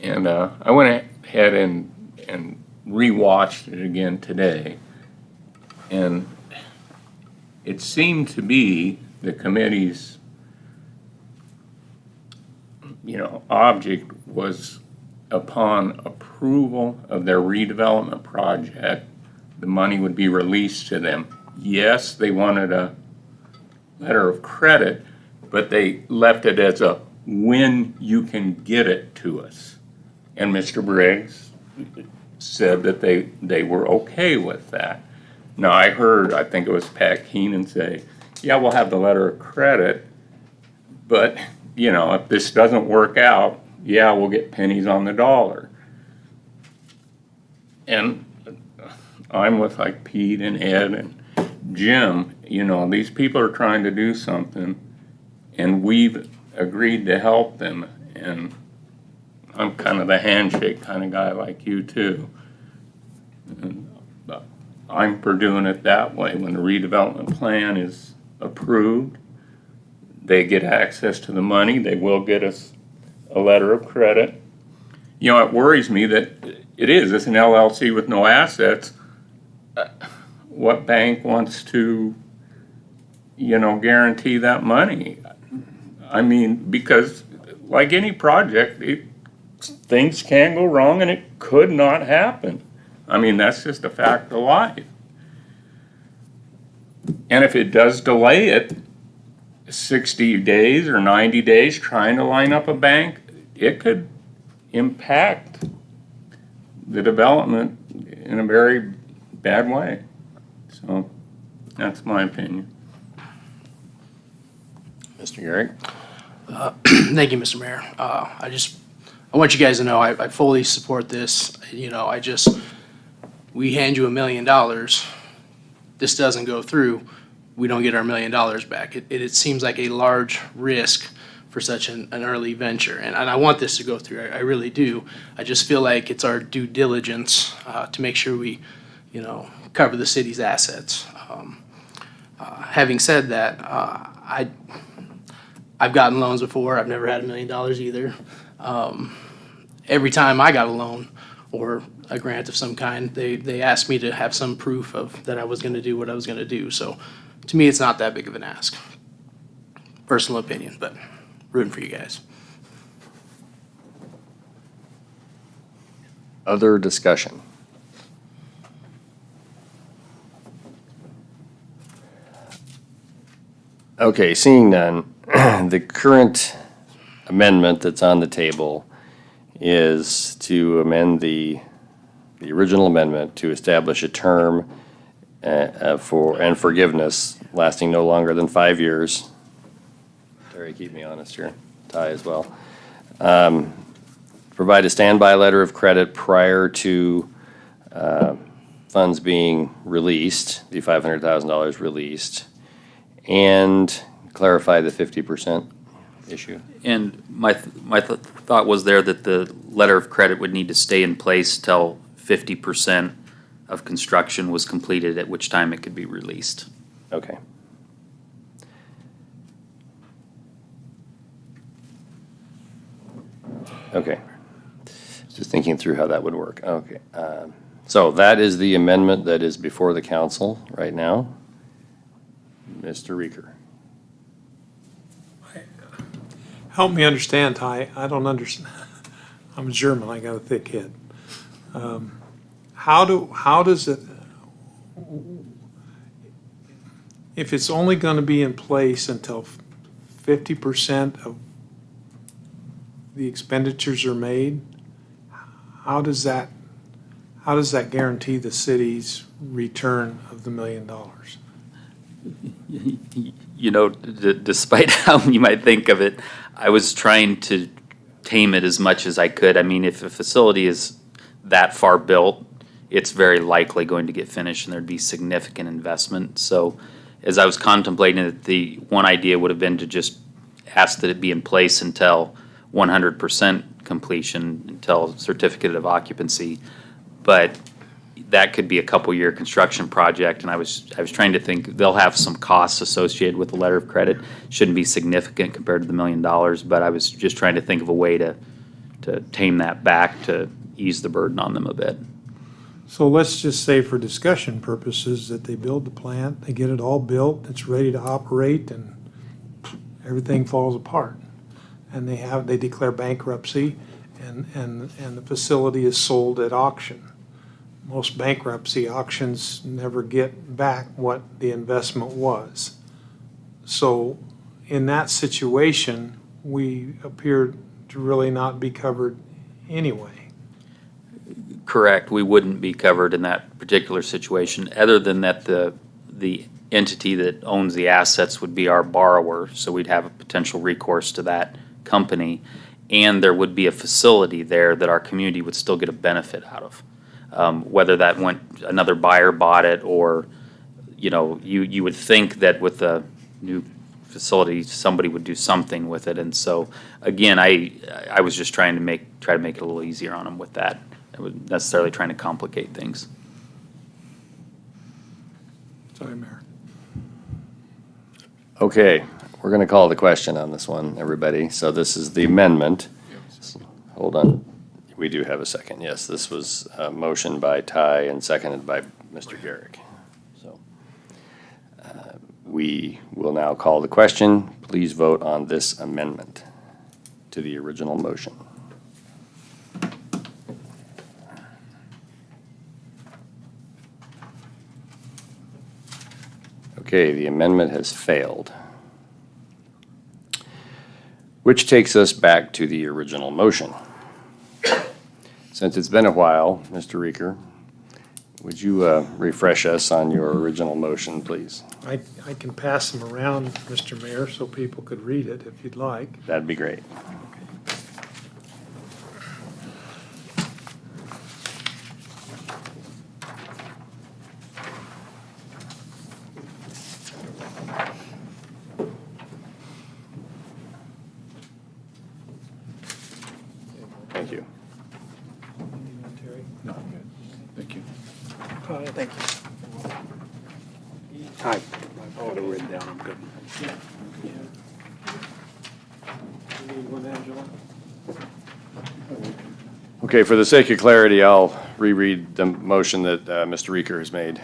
and I went ahead and rewatched it again today, and it seemed to be the committee's, object was upon approval of their redevelopment project, the money would be released to them. Yes, they wanted a letter of credit, but they left it as a when you can get it to us. And Mr. Briggs said that they were okay with that. Now, I think it was Pat Keenan say, yeah, we'll have the letter of credit, but, if this doesn't work out, yeah, we'll get pennies on the dollar. And I'm with like Pete and Ed and Jim, these people are trying to do something, and we've agreed to help them, and I'm kind of the handshake kind of guy like you too. And I'm for doing it that way. When the redevelopment plan is approved, they get access to the money, they will get us a letter of credit. It worries me that it's an LLC with no assets. What bank wants to, guarantee that money? I mean, because like any project, things can go wrong and it could not happen. I mean, that's just a fact of life. And if it does delay it 60 days or 90 days trying to line up a bank, it could impact the development in a very bad way. So that's my opinion. Mr. Garrick? Thank you, Mr. Mayor. I want you guys to know I fully support this. We hand you $1 million. This doesn't go through. We don't get our $1 million back. It seems like a large risk for such an early venture, and I want this to go through. I really do. I just feel like it's our due diligence to make sure we, cover the city's assets. Having said that, I've gotten loans before. I've never had $1 million either. Every time I got a loan or a grant of some kind, they asked me to have some proof of that I was going to do what I was going to do. So to me, it's not that big of an ask. Personal opinion, but rooting for you guys. Other discussion? Okay, seeing none, the current amendment that's on the table is to amend the original amendment to establish a term and forgiveness lasting no longer than 5 years. Terry, keep me honest here. Ty as well. Provide a standby letter of credit prior to funds being released, the $500,000 released, and clarify the 50% issue. And my thought was there that the letter of credit would need to stay in place till 50% of construction was completed, at which time it could be released. Okay. Okay. Just thinking through how that would work. Okay. So that is the amendment that is before the council right now. Mr. Reeker. Help me understand, Ty. I don't understand. I'm German. I got a thick head. How does it, if it's only going to be in place until 50% of the expenditures are made, how does that guarantee the city's return of the $1 million? You know, despite how you might think of it, I was trying to tame it as much as I could. I mean, if a facility is that far built, it's very likely going to get finished and there'd be significant investment. So as I was contemplating it, the one idea would have been to just ask that it be in place until 100% completion, until certificate of occupancy. But that could be a couple-year construction project, and I was trying to think, they'll have some costs associated with the letter of credit. Shouldn't be significant compared to the $1 million, but I was just trying to think of a way to tame that back to ease the burden on them a bit. So let's just say for discussion purposes that they build the plant, they get it all built, it's ready to operate, and everything falls apart. And they declare bankruptcy, and the facility is sold at auction. Most bankruptcy auctions never get back what the investment was. So in that situation, we appear to really not be covered anyway. Correct. We wouldn't be covered in that particular situation, other than that the entity that owns the assets would be our borrower, so we'd have a potential recourse to that company, and there would be a facility there that our community would still get a benefit out of. Whether that another buyer bought it, or, you know, you would think that with the new facility, somebody would do something with it. And so, again, I was just trying to try to make it a little easier on them with that. I wasn't necessarily trying to complicate things. Sorry, Mayor. Okay, we're going to call the question on this one, everybody. So this is the amendment. Hold on. We do have a second. Yes, this was a motion by Ty and seconded by Mr. Garrick. So we will now call the question. Please vote on this amendment to the original motion. Okay, the amendment has failed. Which takes us back to the original motion. Since it's been a while, Mr. Reeker, would you refresh us on your original motion, please? I can pass them around, Mr. Mayor, so people could read it if you'd like. That'd be great. Thank you. No, I'm good. Thank you. Thank you. I've got it written down, I'm good. Okay, for the sake of clarity, I'll reread the motion that Mr. Reeker has made.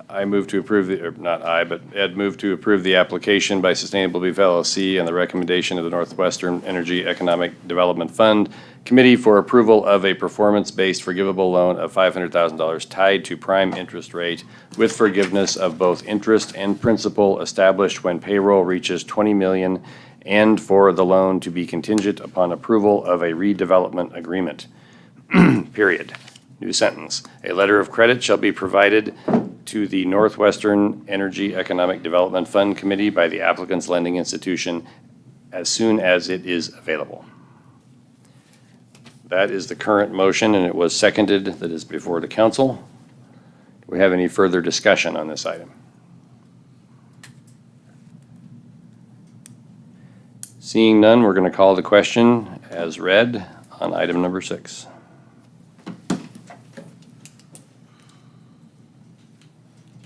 I move to approve the, or not I, but Ed moved to approve the application by Sustainable Beef LLC and the recommendation of the Northwestern Energy Economic Development Fund Committee for approval of a performance-based forgivable loan of $500,000 tied to prime interest rate with forgiveness of both interest and principal established when payroll reaches $20 million, and for the loan to be contingent upon approval of a redevelopment agreement. Period. New sentence. A letter of credit shall be provided to the Northwestern Energy Economic Development Fund Committee by the applicant's lending institution as soon as it is available. That is the current motion, and it was seconded. That is before the council. Do we have any further discussion on this item? Seeing none, we're going to call the question as read on item number 6.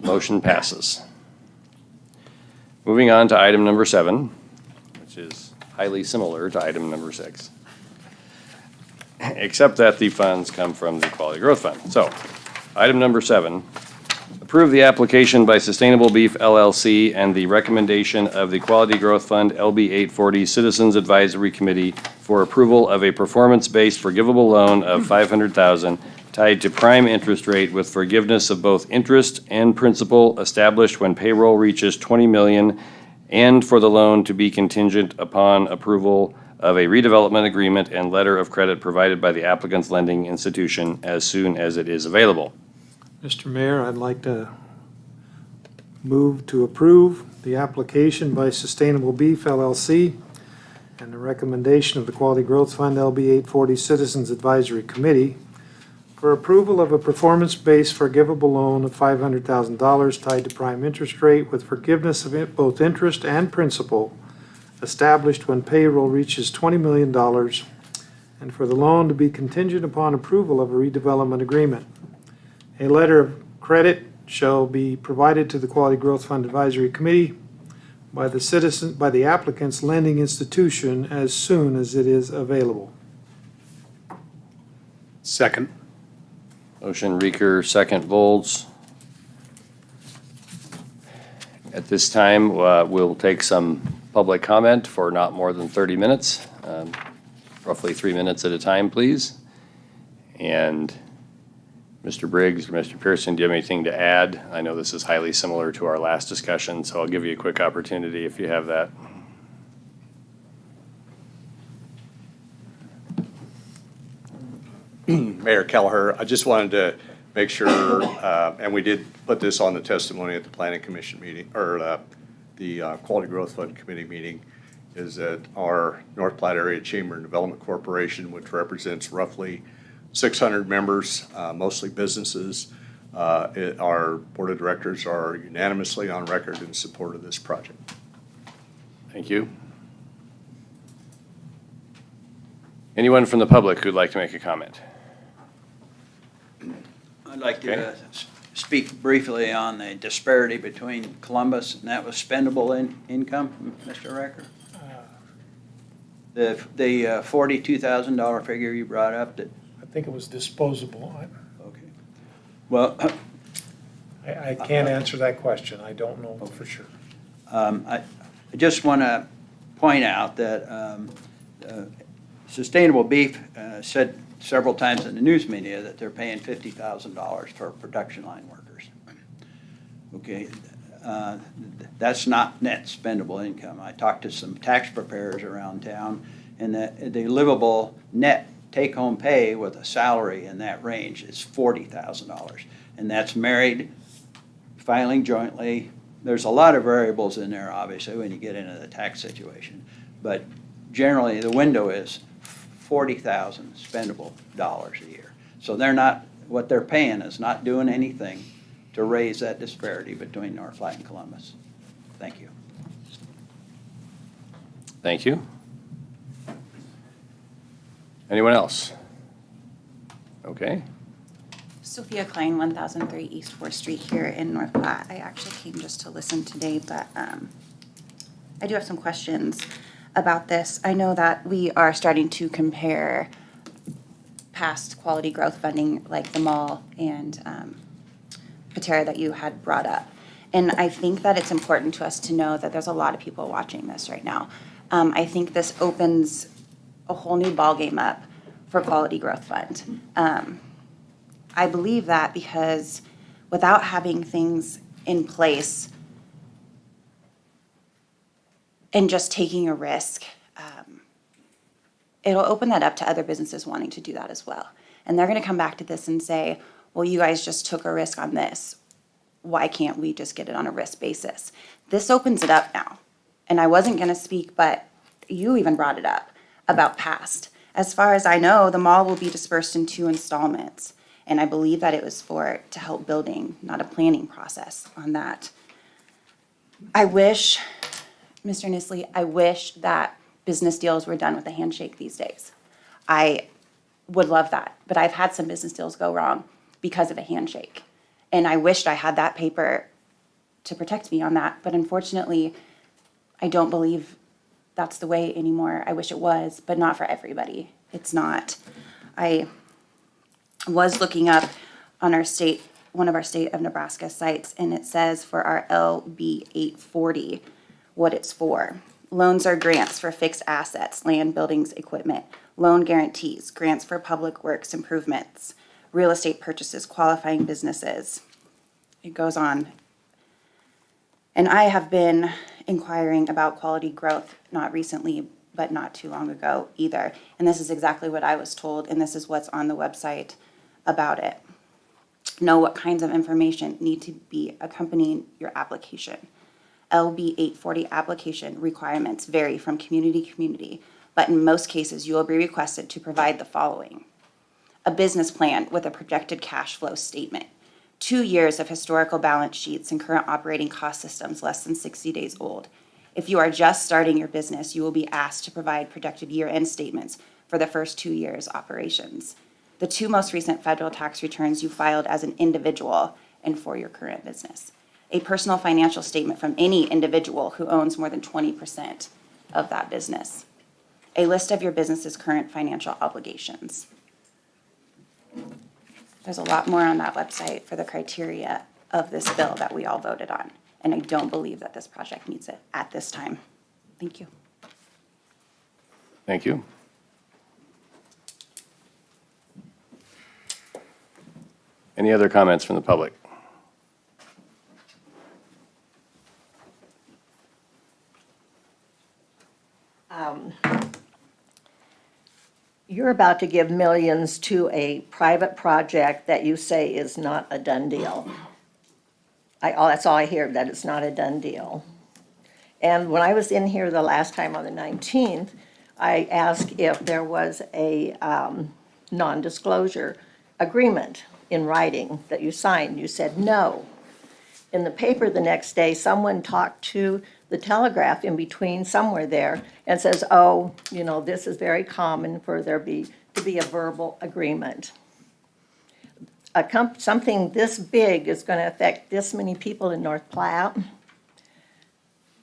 Motion passes. Moving on to item number 7, which is highly similar to item number 6, except that the funds come from the Quality Growth Fund. So, item number 7, approve the application by Sustainable Beef LLC and the recommendation of the Quality Growth Fund LB 840 Citizens Advisory Committee for approval of a performance-based forgivable loan of $500,000 tied to prime interest rate with forgiveness of both interest and principal established when payroll reaches $20 million, and for the loan to be contingent upon approval of a redevelopment agreement and letter of credit provided by the applicant's lending institution as soon as it is available. Mr. Mayor, I'd like to move to approve the application by Sustainable Beef LLC and the recommendation of the Quality Growth Fund LB 840 Citizens Advisory Committee for approval of a performance-based forgivable loan of $500,000 tied to prime interest rate with forgiveness of both interest and principal established when payroll reaches $20 million, and for the loan to be contingent upon approval of a redevelopment agreement. A letter of credit shall be provided to the Quality Growth Fund Advisory Committee by the applicant's lending institution as soon as it is available. Second. Motion Reeker, second Volz. At this time, we'll take some public comment for not more than 30 minutes, roughly 3 minutes at a time, please. And Mr. Briggs or Mr. Pearson, do you have anything to add? I know this is highly similar to our last discussion, so I'll give you a quick opportunity if you have that. Mayor Kelleher, I just wanted to make sure, and we did put this on the testimony at the Planning Commission meeting, or the Quality Growth Fund Committee meeting, is that our North Platte Area Chamber and Development Corporation, which represents roughly 600 members, mostly businesses, our board of directors are unanimously on record in support of this project. Thank you. Anyone from the public who'd like to make a comment? I'd like Okay. to speak briefly on the disparity between Columbus, and that was spendable income, Mr. Recker. The $42,000 figure you brought up, that, I think it was disposable. okay. Well, I can't answer that question. I don't know for sure. I just want to point out that Sustainable Beef said several times in the news media that they're paying $50,000 for production line workers. Okay, that's not net spendable income. I talked to some tax preparers around town, and the livable net take-home pay with a salary in that range is $40,000. And that's married, filing jointly. There's a lot of variables in there, obviously, when you get into the tax situation. But generally, the window is $40,000 spendable dollars a year. So they're not, what they're paying is not doing anything to raise that disparity between North Platte and Columbus. Thank you. Thank you. Anyone else? Okay. Sophia Klein, 1003 East 4th Street here in North Platte. I actually came just to listen today, but I do have some questions about this. I know that we are starting to compare past quality growth funding like the mall and Patera, that you had brought up. And I think that it's important to us to know that there's a lot of people watching this right now. I think this opens a whole new ballgame up for Quality Growth Fund. I believe that because without having things in place and just taking a risk, it'll open that up to other businesses wanting to do that as well. And they're going to come back to this and say, well, you guys just took a risk on this. Why can't we just get it on a risk basis? This opens it up now. And I wasn't going to speak, but you even brought it up about past. As far as I know, the mall will be dispersed in 2 installments. And I believe that it was to help building, not a planning process on that. I wish, Mr. Nisley, I wish that business deals were done with a handshake these days. I would love that, but I've had some business deals go wrong because of a handshake. And I wished I had that paper to protect me on that, but unfortunately, I don't believe that's the way anymore. I wish it was, but not for everybody. It's not. I was looking up on one of our state of Nebraska sites, and it says for our LB 840 what it's for. Loans are grants for fixed assets, land, buildings, equipment. Loan guarantees, grants for public works improvements, real estate purchases, qualifying businesses. It goes on. And I have been inquiring about quality growth, not recently, but not too long ago either. And this is exactly what I was told, and this is what's on the website about it. Know what kinds of information need to be accompanying your application. LB 840 application requirements vary from community to community, but in most cases, you will be requested to provide the following: a business plan with a projected cash flow statement, 2 years of historical balance sheets and current operating cost systems less than 60 days old. If you are just starting your business, you will be asked to provide projected year-end statements for the first 2 years' operations. The 2 most recent federal tax returns you filed as an individual and for your current business. A personal financial statement from any individual who owns more than 20% of that business. A list of your business's current financial obligations. There's a lot more on that website for the criteria of this bill that we all voted on. And I don't believe that this project meets it at this time. Thank you. Thank you. Any other comments from the public? You're about to give millions to a private project that you say is not a done deal. That's all I hear, that it's not a done deal. And when I was in here the last time on the 19th, I asked if there was a non-disclosure agreement in writing that you signed. You said no. In the paper the next day, someone talked to the Telegraph in between somewhere there and says, oh, this is very common for there to be a verbal agreement. Something this big is going to affect this many people in North Platte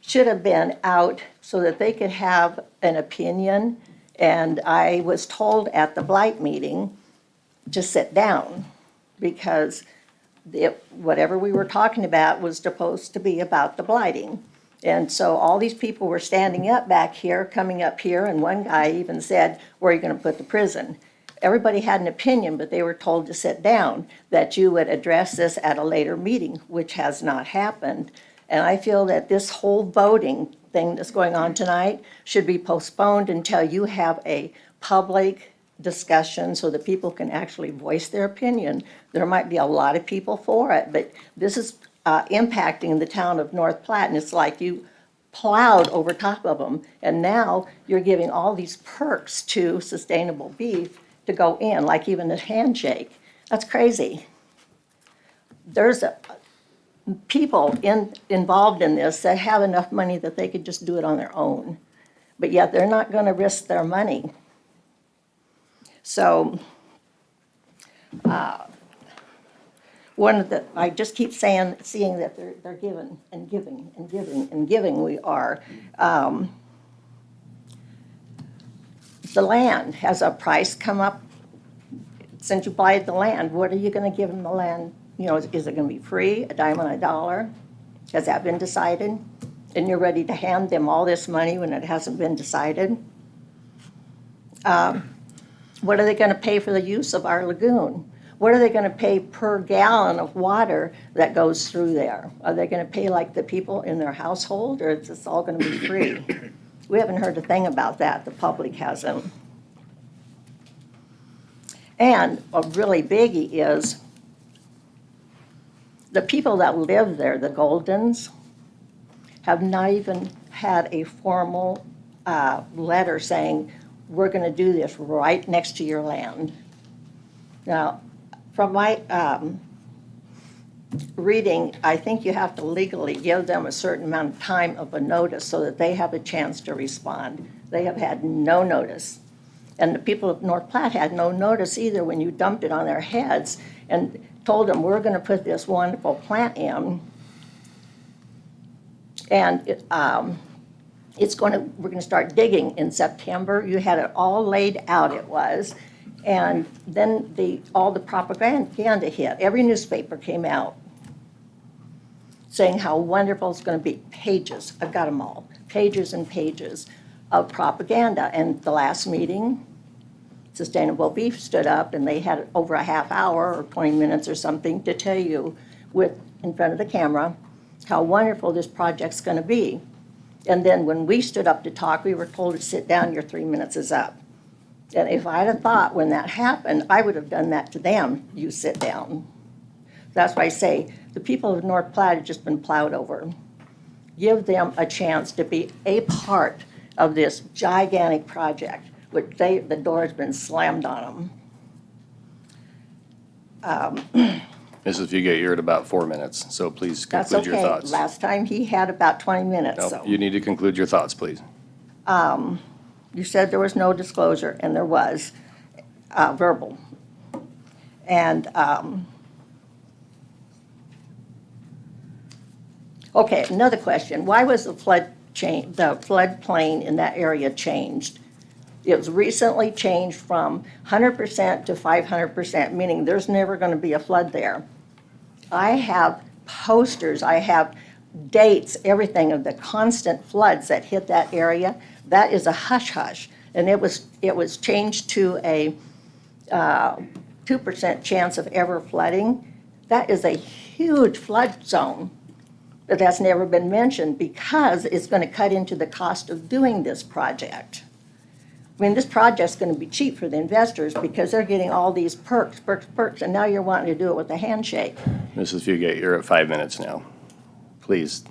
should have been out so that they could have an opinion. And I was told at the blight meeting to sit down because whatever we were talking about was supposed to be about the blighting. And so all these people were standing up back here, coming up here, and one guy even said, where are you going to put the prison? Everybody had an opinion, but they were told to sit down, that you would address this at a later meeting, which has not happened. And I feel that this whole voting thing that's going on tonight should be postponed until you have a public discussion so that people can actually voice their opinion. There might be a lot of people for it, but this is impacting the town of North Platte, and it's like you plowed over top of them, and now you're giving all these perks to sustainable beef to go in, like even a handshake. That's crazy. There's people involved in this that have enough money that they could just do it on their own, but yet they're not going to risk their money. So I just keep seeing that they're giving and giving and giving and giving. We are. The land, has a price come up? Since you buy the land, what are you going to give them the land is it gonna be free, a dime on a dollar? Has that been decided? And you're ready to hand them all this money when it hasn't been decided? What are they gonna pay for the use of our lagoon? What are they gonna pay per gallon of water that goes through there? Are they gonna pay like the people in their household, or is this all gonna be free? We haven't heard a thing about that, the public hasn't. And a really biggie is the people that live there, the Goldens, have not even had a formal letter saying, we're gonna do this right next to your land. Now, from my reading, I think you have to legally give them a certain amount of time of a notice so that they have a chance to respond. They have had no notice. And the people of North Platte had no notice either when you dumped it on their heads and told them, we're gonna put this wonderful plant in. And we're gonna start digging in September. You had it all laid out, it was. And then all the propaganda hit. Every newspaper came out saying how wonderful it's gonna be. Pages, I've got them all, pages and pages of propaganda. And the last meeting, Sustainable Beef stood up and they had over a half hour or 20 minutes or something to tell you in front of the camera how wonderful this project's gonna be. And then when we stood up to talk, we were told to sit down, your 3 minutes is up. And if I'd have thought when that happened, I would have done that to them, you sit down. That's why I say, the people of North Platte have just been plowed over. Give them a chance to be a part of this gigantic project, which the door's been slammed on them. Mrs. Fugate, you're at about 4 minutes, so please That's conclude your okay. thoughts. Last time he had about 20 minutes, No, so. you need to conclude your thoughts, please. You said there was no disclosure, and there was, verbal. And, okay, another question. Why was the floodplain in that area changed? It was recently changed from 100% to 500%, meaning there's never going to be a flood there. I have posters, I have dates, everything of the constant floods that hit that area. That is a hush-hush, and it was changed to a 2% chance of ever flooding. That is a huge flood zone, but that's never been mentioned because it's going to cut into the cost of doing this project. I mean, this project's going to be cheap for the investors because they're getting all these perks, and now you're wanting to do it with a handshake. Mrs. Fugate, you're at 5 minutes now. Please.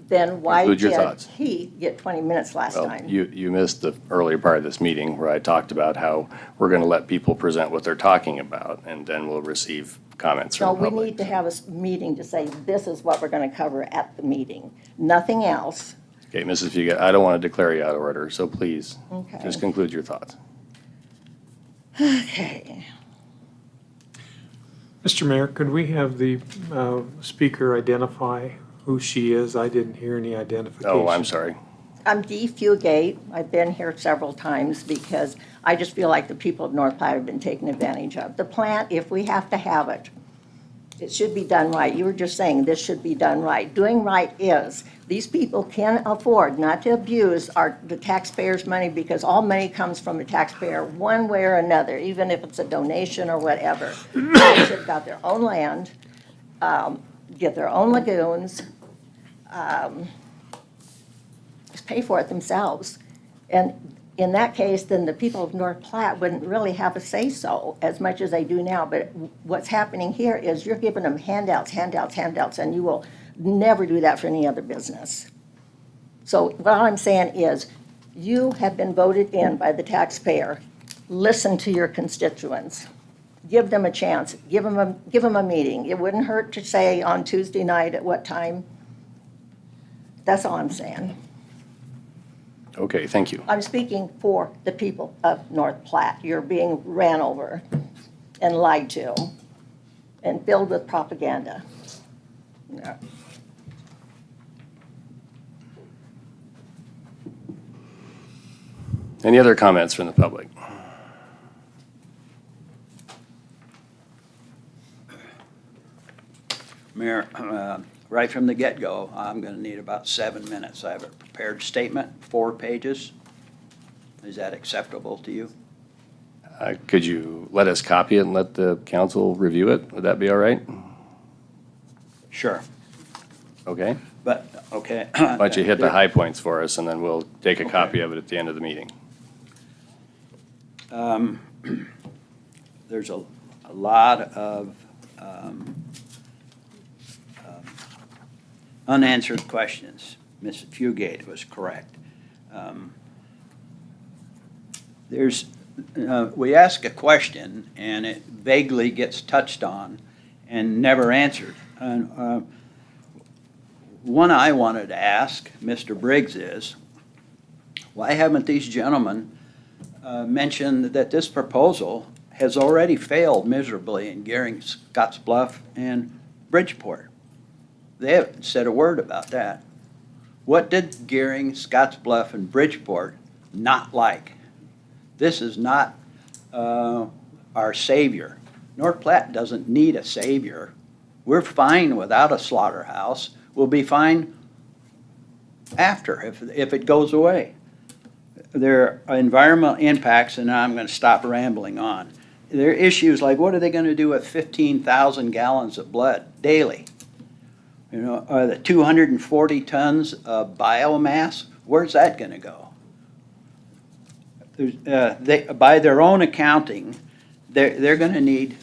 Then why Conclude your did thoughts. he get 20 minutes last Well, time? you missed the earlier part of this meeting where I talked about how we're going to let people present what they're talking about, and then we'll receive comments So from the we public. need to have a meeting to say, this is what we're going to cover at the meeting, nothing else. Okay, Mrs. Fugate, I don't want to declare you out of order, so please, Okay. just conclude your thoughts. Okay. Mr. Mayor, could we have the speaker identify who she is? I didn't hear any identification. Oh, I'm sorry. I'm Dee Fugate. I've been here several times because I just feel like the people of North Platte have been taken advantage of. The plant, if we have to have it, it should be done right. You were just saying this should be done right. Doing right is, these people can afford not to abuse the taxpayers' money because all money comes from the taxpayer one way or another, even if it's a donation or whatever. They should have got their own land, get their own lagoons, just pay for it themselves. And in that case, then the people of North Platte wouldn't really have a say-so as much as they do now. But what's happening here is you're giving them handouts, and you will never do that for any other business. So what I'm saying is, you have been voted in by the taxpayer. Listen to your constituents. Give them a chance. Give them a meeting. It wouldn't hurt to say on Tuesday night at what time. That's all I'm saying. Okay, thank you. I'm speaking for the people of North Platte. You're being ran over and lied to and filled with propaganda. Yeah. Any other comments from the public? Mayor, right from the get-go, I'm gonna need about 7 minutes. I have a prepared statement, 4 pages. Is that acceptable to you? Could you let us copy it and let the council review it? Would that be all right? Sure, Okay. but, okay. Why don't you hit the high points for us, and then we'll take a copy of it at the end of the meeting. There's a lot of unanswered questions. Ms. Fugate was correct. We ask a question, and it vaguely gets touched on and never answered. And one I wanted to ask Mr. Briggs is, why haven't these gentlemen mentioned that this proposal has already failed miserably in Gearing, Scottsbluff, and Bridgeport? They haven't said a word about that. What did Gearing, Scottsbluff, and Bridgeport not like? This is not our savior. North Platte doesn't need a savior. We're fine without a slaughterhouse. We'll be fine after if it goes away. There are environmental impacts, and I'm going to stop rambling on. There are issues like, what are they going to do with 15,000 gallons of blood daily? You know, are the 240 tons of biomass, where's that going to go? By their own accounting, they're going to need,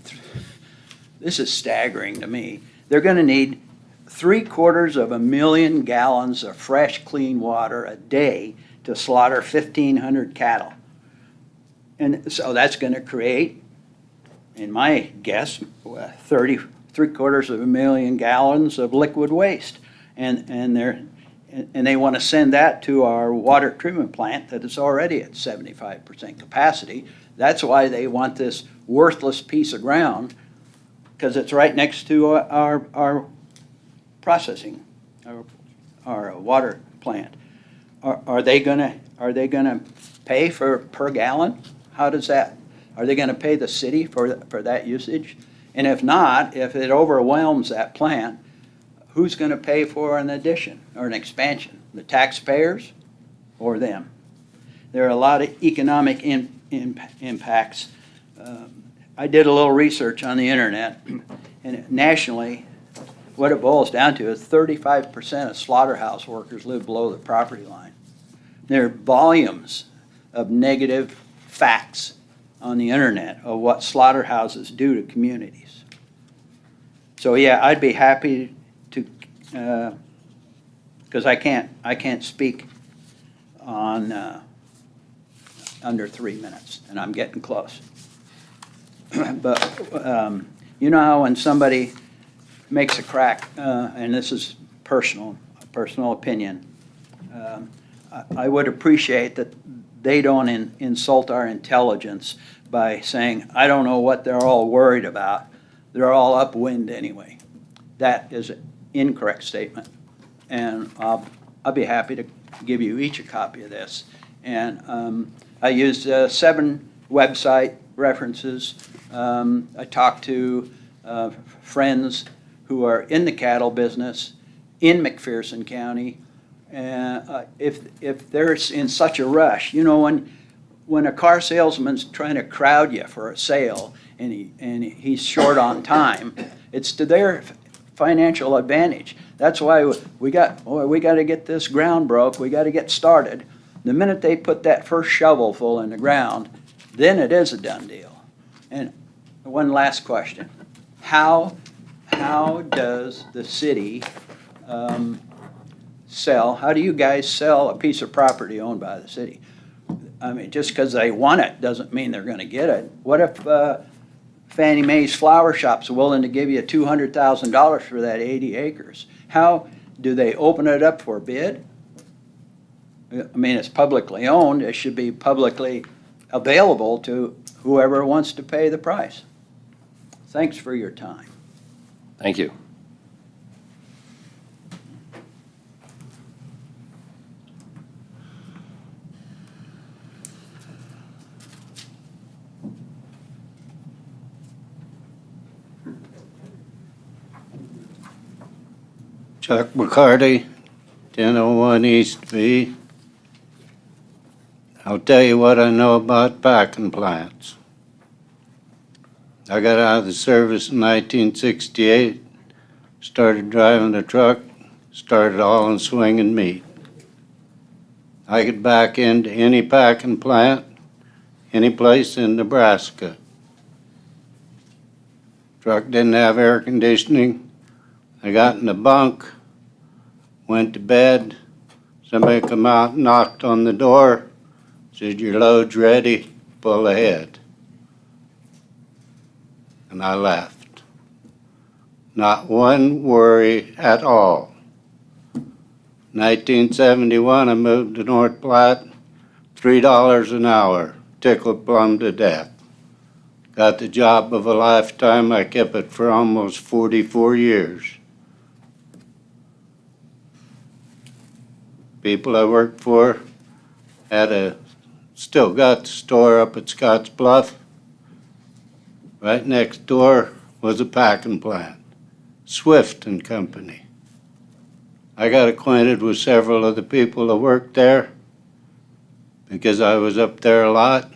this is staggering to me, they're going to need 750,000 gallons of fresh, clean water a day to slaughter 1,500 cattle. And so that's going to create, in my guess, 750,000 gallons of liquid waste. And they want to send that to our water treatment plant that is already at 75% capacity. That's why they want this worthless piece of ground, because it's right next to our processing, our water plant. Are they gonna pay per gallon? How does that? Are they gonna pay the city for that usage? And if not, if it overwhelms that plant, who's gonna pay for an addition or an expansion? The taxpayers or them? There are a lot of economic impacts. I did a little research on the internet, and nationally, what it boils down to is 35% of slaughterhouse workers live below the property line. There are volumes of negative facts on the internet of what slaughterhouses do to communities. So yeah, I'd be happy to, because I can't speak on under 3 minutes, and I'm getting close. But you know how when somebody makes a crack, and this is personal opinion, I would appreciate that they don't insult our intelligence by saying, I don't know what they're all worried about. They're all upwind anyway. That is an incorrect statement. And I'll be happy to give you each a copy of this. And I used 7 website references. I talked to friends who are in the cattle business in McPherson County. If they're in such a rush, you know, when a car salesman's trying to crowd you for a sale and he's short on time, it's to their financial advantage. That's why we got to get this ground broke. We got to get started. The minute they put that first shovelful in the ground, then it is a done deal. And one last question: How does the city sell? How do you guys sell a piece of property owned by the city? I mean, just because they want it doesn't mean they're going to get it. What if Fannie Mae's flower shop's willing to give you $200,000 for that 80 acres? How do they open it up for bid? I mean, it's publicly owned. It should be publicly available to whoever wants to pay the price. Thanks for your time. Thank you. Chuck McCarty, 1001 East V. I'll tell you what I know about packing plants. I got out of the service in 1968, started driving a truck, started hauling swinging meat. I could back into any packing plant, any place in Nebraska. Truck didn't have air conditioning. I got in the bunk, went to bed. Somebody come out and knocked on the door, said, "Your load's ready, pull ahead." And I left. Not one worry at all. 1971, I moved to North Platte, $3 an hour, tickled plumb to death. Got the job of a lifetime. I kept it for almost 44 years. People I worked for still got the store up at Scotts Bluff. Right next door was a packing plant, Swift and Company. I got acquainted with several of the people that worked there because I was up there a lot.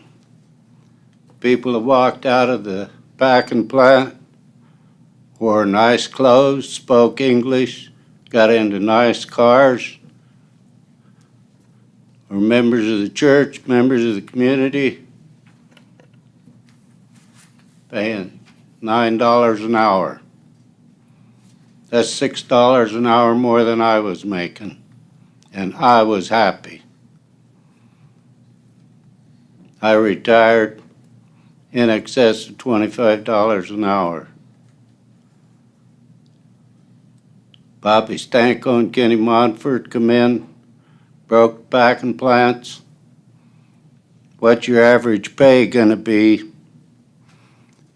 People that walked out of the packing plant wore nice clothes, spoke English, got into nice cars, were members of the church, members of the community, paying $9 an hour. That's $6 an hour more than I was making, and I was happy. I retired in excess of $25 an hour. Bobby Stanko and Kenny Monfort come in, broke packing plants. What's your average pay gonna be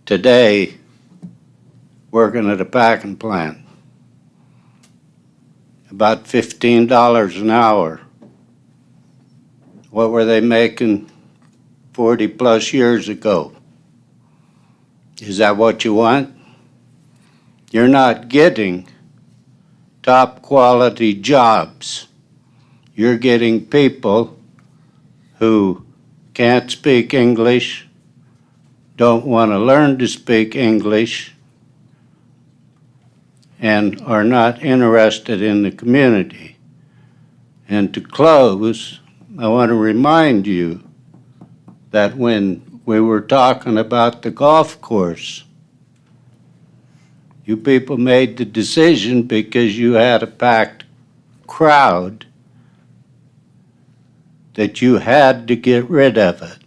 today working at a packing plant? About $15 an hour. What were they making 40 plus years ago? Is that what you want? You're not getting top quality jobs. You're getting people who can't speak English, don't want to learn to speak English, and are not interested in the community. And to close, I want to remind you that when we were talking about the golf course, you people made the decision because you had a packed crowd that you had to get rid of it.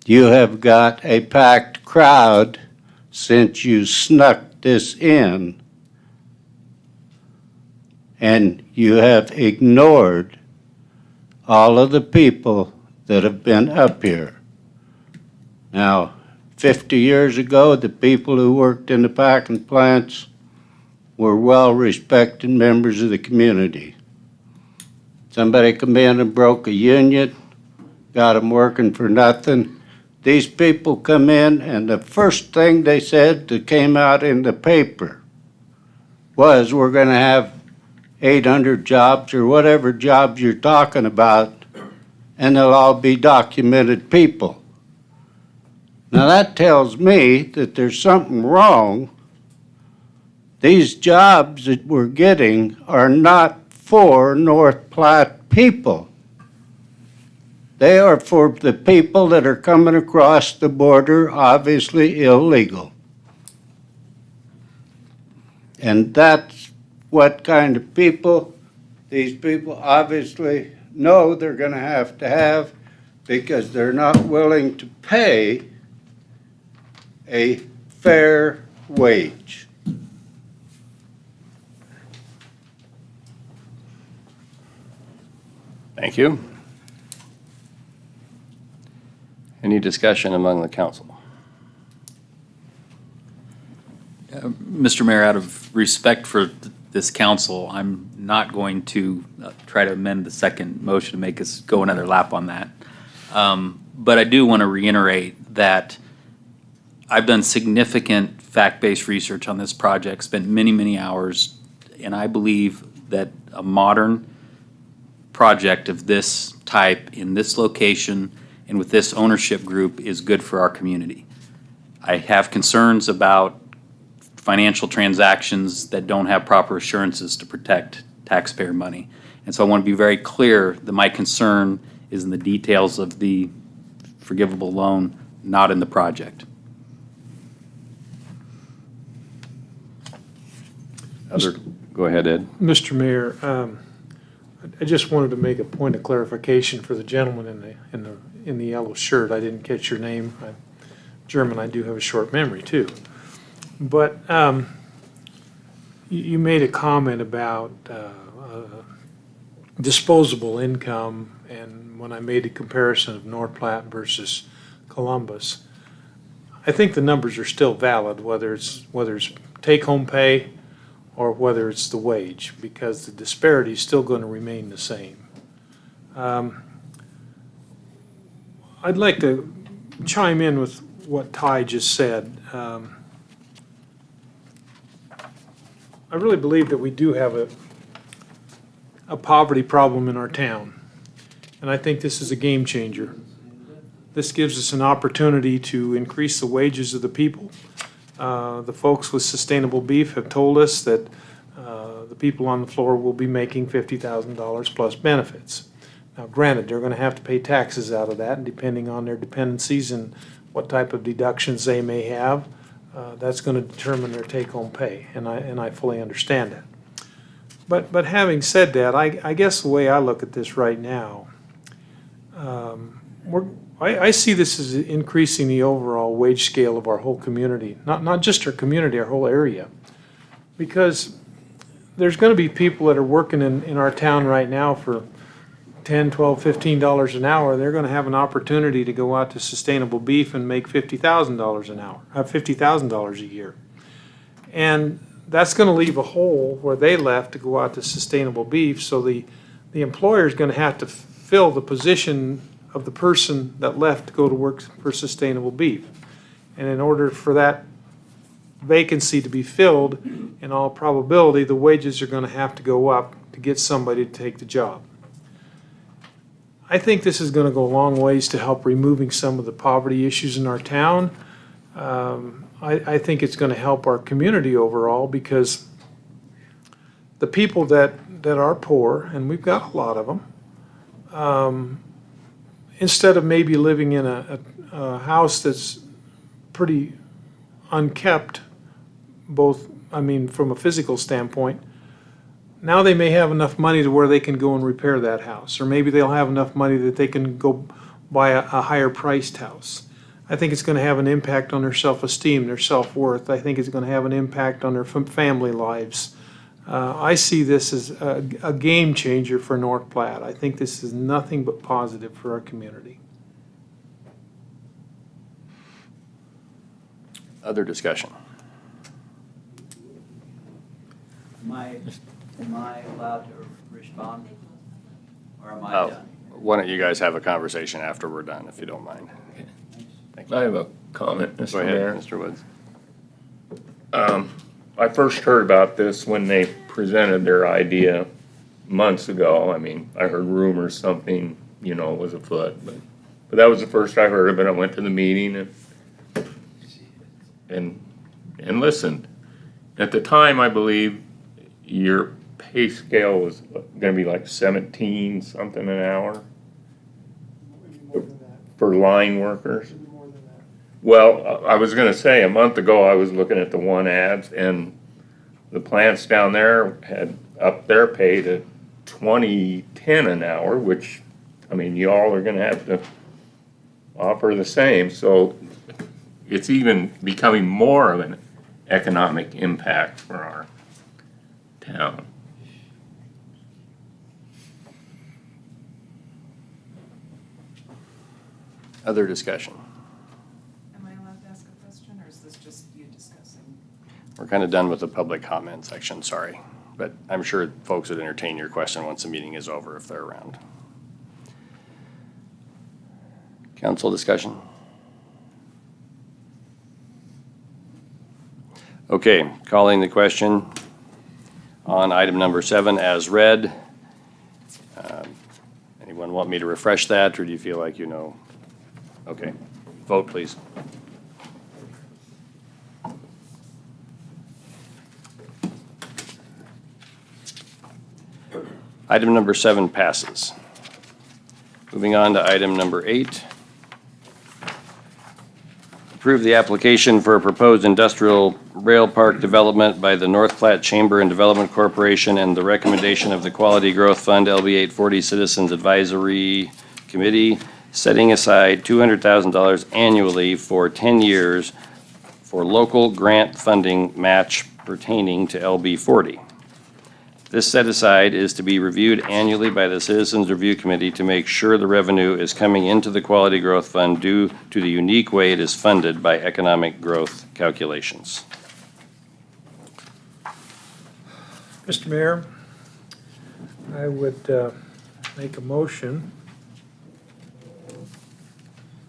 You have got a packed crowd since you snuck this in, and you have ignored all of the people that have been up here. Now, 50 years ago, the people who worked in the packing plants were well-respected members of the community. Somebody come in and broke a union, got them working for nothing. These people come in, and the first thing they said that came out in the paper was, we're going to have 800 jobs or whatever jobs you're talking about, and they'll all be documented people. Now that tells me that there's something wrong. These jobs that we're getting are not for North Platte people. They are for the people that are coming across the border, obviously illegal. And that's what kind of people these people obviously know they're going to have because they're not willing to pay a fair wage. Thank you. Any discussion among the council? Mr. Mayor, out of respect for this council, I'm not going to try to amend the second motion to make us go another lap on that. But I do want to reiterate that I've done significant fact-based research on this project, spent many, many hours and I believe that a modern project of this type in this location and with this ownership group is good for our community. I have concerns about financial transactions that don't have proper assurances to protect taxpayer money. And so I want to be very clear that my concern is in the details of the forgivable loan, not in the project. Go ahead, Ed. Mr. Mayor, I just wanted to make a point of clarification for the gentleman in the yellow shirt. I didn't catch your name. I'm German, I do have a short memory too. But you made a comment about disposable income, and when I made a comparison of North Platte versus Columbus, I think the numbers are still valid, whether it's take-home pay or whether it's the wage, because the disparity is still going to remain the same. I'd like to chime in with what Ty just said. I really believe that we do have a poverty problem in our town, and I think this is a game changer. This gives us an opportunity to increase the wages of the people. The folks with Sustainable Beef have told us that the people on the floor will be making $50,000 plus benefits. Now, granted, they're going to have to pay taxes out of that, and depending on their dependencies and what type of deductions they may have, that's going to determine their take-home pay, and I fully understand that. But having said that, I guess the way I look at this right now, I see this as increasing the overall wage scale of our whole community, not just our community, our whole area. Because there's going to be people that are working in our town right now for $10, $12, $15 an hour. They're going to have an opportunity to go out to Sustainable Beef and make $50,000 an hour, $50,000 a year. And that's going to leave a hole where they left to go out to Sustainable Beef, so the employer is going to have to fill the position of the person that left to go to work for Sustainable Beef. And in order for that vacancy to be filled, in all probability, the wages are going to have to go up to get somebody to take the job. I think this is going to go a long ways to help removing some of the poverty issues in our town. I think it's going to help our community overall, because the people that are poor, and we've got a lot of them, instead of maybe living in a house that's pretty unkept, from a physical standpoint, now they may have enough money to where they can go and repair that house, or maybe they'll have enough money that they can go buy a higher priced house. I think it's going to have an impact on their self-esteem, their self-worth. I think it's going to have an impact on their family lives. I see this as a game changer for North Platte. I think this is nothing but positive for our community. Other discussion? Am I allowed to respond? Or am I Oh, done? why don't you guys have a conversation after we're done, if you don't mind? I have a comment, Mr. Go ahead, Mayor. Mr. Woods. I first heard about this when they presented their idea months ago. I mean, I heard rumors something, was afoot, but that was the first I heard of it. I went to the meeting and listened. At the time, I believe your pay scale was going to be like 17 something an hour for line workers. Well, I was going to say, a month ago, I was looking at the one ads, and the plants down there had upped their pay to $20.10 an hour, which, y'all are going to have to offer the same. So it's even becoming more of an economic impact for our town. Other discussion? Am I allowed to ask a question, or is this just you discussing? We're kind of done with the public comment section, sorry. But I'm sure folks would entertain your question once the meeting is over if they're around. Council discussion? Okay, calling the question. on item number 7 as read. Anyone want me to refresh that, or do you feel like you know? Okay, vote please. Item number 7 passes. Moving on to item number 8. Approve the application for a proposed industrial rail park development by the North Platte Chamber and Development Corporation and the recommendation of the Quality Growth Fund LB 840 Citizens Advisory Committee, setting aside $200,000 annually for 10 years for local grant funding match pertaining to LB 40. This set-aside is to be reviewed annually by the Citizens Review Committee to make sure the revenue is coming into the Quality Growth Fund due to the unique way it is funded by economic growth calculations. Mr. Mayor, I would make a motion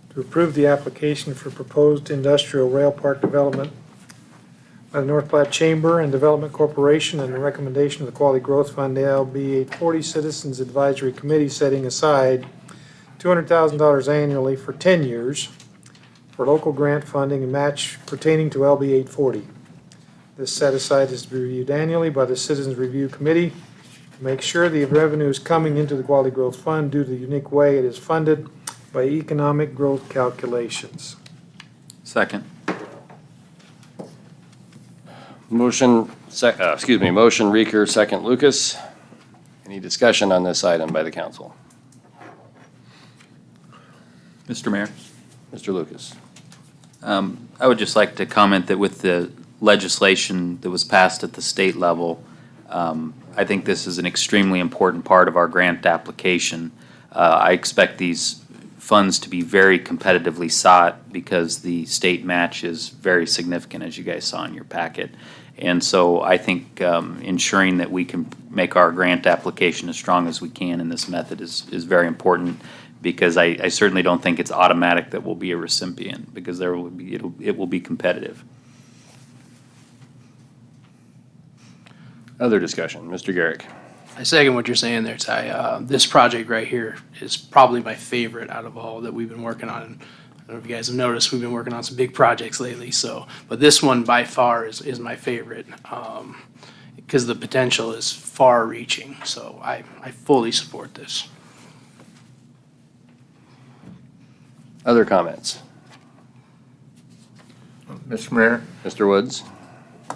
to approve the application for proposed industrial rail park development by the North Platte Chamber and Development Corporation and the recommendation of the Quality Growth Fund LB 840 Citizens Advisory Committee, setting aside $200,000 annually for 10 years for local grant funding and match pertaining to LB 840. This set-aside is to be reviewed annually by the Citizens Review Committee to make sure the revenue is coming into the Quality Growth Fund due to the unique way it is funded by economic growth calculations. Second. Motion Reeker, second Lucas. Any discussion on this item by the council? Mr. Mayor? Mr. Lucas. I would just like to comment that with the legislation that was passed at the state level, I think this is an extremely important part of our grant application. I expect these funds to be very competitively sought because the state match is very significant, as you guys saw in your packet. And so I think ensuring that we can make our grant application as strong as we can in this method is very important, because I certainly don't think it's automatic that we'll be a recipient, because it will be competitive. Other discussion, Mr. Garrick. I second what you're saying there, Ty. This project right here is probably my favorite out of all that we've been working on. I don't know if you guys have noticed, we've been working on some big projects lately, but this one by far is my favorite, because the potential is far-reaching, so I fully support this. Other comments? Mr. Mayor, Mr. Woods?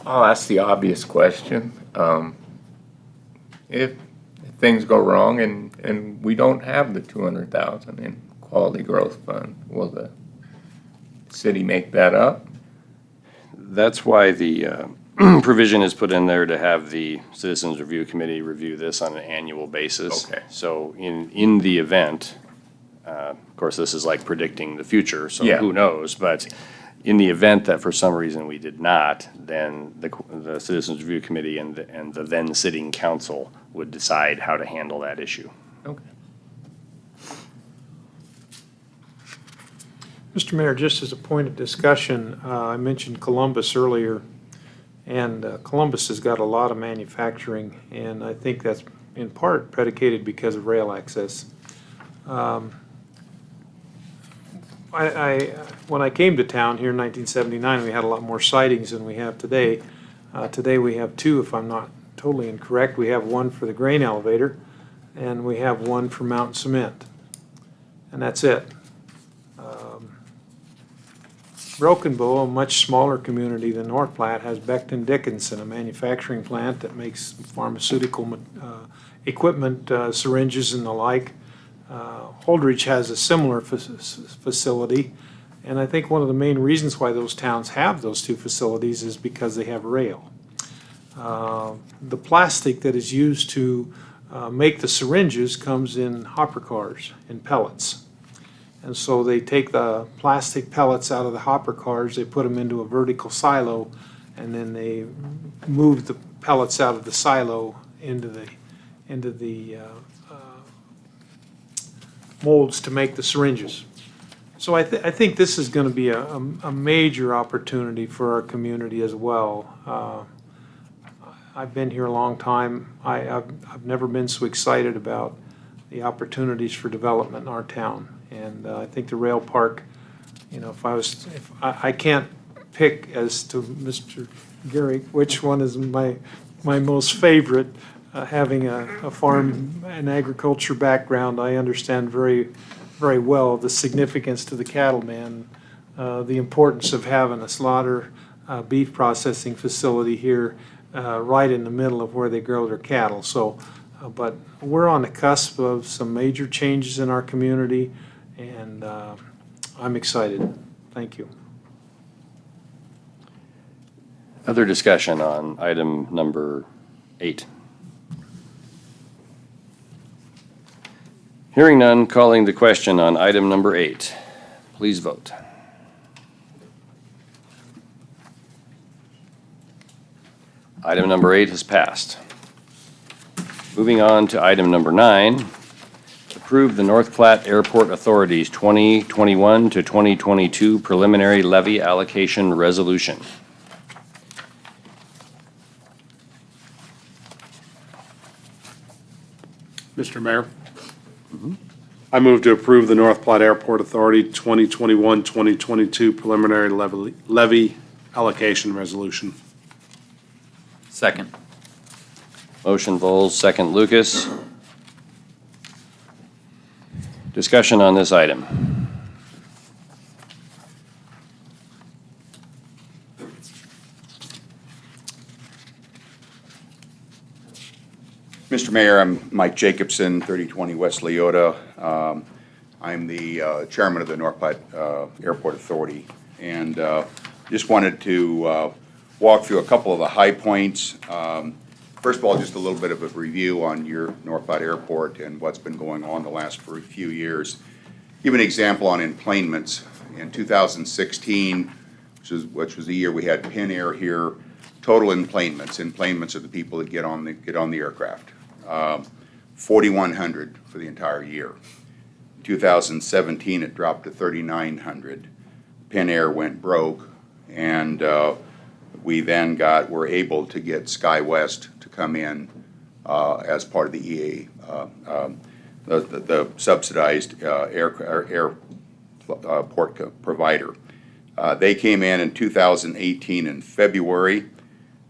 I'll ask the obvious question. If things go wrong and we don't have the $200,000 in Quality Growth Fund, will the city make that up? That's why the provision is put in there to have the Citizens Review Committee review this on an annual basis. Okay. So in the event, of course, this is like predicting the future, so Yeah. who knows? But in the event that for some reason we did not, then the Citizens Review Committee and the then sitting council would decide how to handle that issue. Okay. Mr. Mayor, just as a point of discussion, I mentioned Columbus earlier, and Columbus has got a lot of manufacturing, and I think that's in part predicated because of rail access. When I came to town here in 1979, we had a lot more sidings than we have today. Today we have two, if I'm not totally incorrect. We have one for the grain elevator, and we have one for Mountain Cement, and that's it. Broken Bow, a much smaller community than North Platte, has Becton Dickinson, a manufacturing plant that makes pharmaceutical equipment, syringes and the like. Holdridge has a similar facility, and I think one of the main reasons why those towns have those two facilities is because they have rail. The plastic that is used to make the syringes comes in hopper cars, in pellets. And so they take the plastic pellets out of the hopper cars, they put them into a vertical silo, and then they move the pellets out of the silo into the molds to make the syringes. So I think this is going to be a major opportunity for our community as well. I've been here a long time. I've never been so excited about the opportunities for development in our town. And I think the rail park, you know, if I can't pick as to Mr. Gary, which one is my most favorite. Having a farm and agriculture background, I understand very, very well the significance to the cattleman, the importance of having a slaughter beef processing facility here right in the middle of where they grow their cattle. So, but we're on the cusp of some major changes in our community, and I'm excited. Thank you. Other discussion on item number 8? Hearing none, calling the question on item number 8. Please vote. Item number 8 has passed. Moving on to item number 9, approve the North Platte Airport Authority's 2021 to 2022 preliminary levy allocation resolution. Mr. Mayor, I move to approve the North Platte Airport Authority 2021-2022 preliminary levy allocation resolution. Second. Motion Vols, second Lucas. Discussion on this item. Mr. Mayor, I'm Mike Jacobson, 3020 West Leota. I'm the chairman of the North Platte Airport Authority, and just wanted to walk through a couple of the high points. First of all, just a little bit of a review on your North Platte Airport and what's been going on the last few years. Give an example on enplanements. In 2016, which was the year we had Pin Air here, total enplanements. Enplanements are the people that get on the aircraft. 4,100 for the entire year. In 2017, it dropped to 3,900. Pin Air went broke, and we then were able to get SkyWest to come in as part of the EA, the subsidized airport provider. They came in 2018 in February.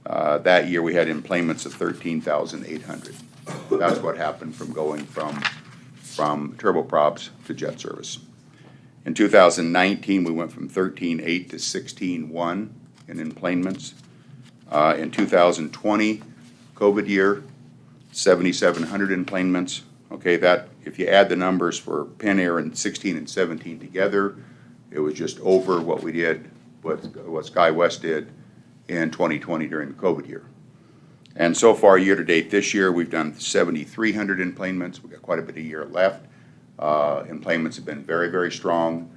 That year we had enplanements of 13,800. That's what happened from going from turboprops to jet service. In 2019, we went from 13,800 to 16,100 in enplanements. In 2020, COVID year, 7,700 enplanements. Okay, that if you add the numbers for Pin Air in 16 and 17 together, it was just over what we did, what SkyWest did in 2020 during the COVID year. And so far, year to date this year, we've done 7,300 enplanements. We've got quite a bit of year left. Enplanements have been very, very strong.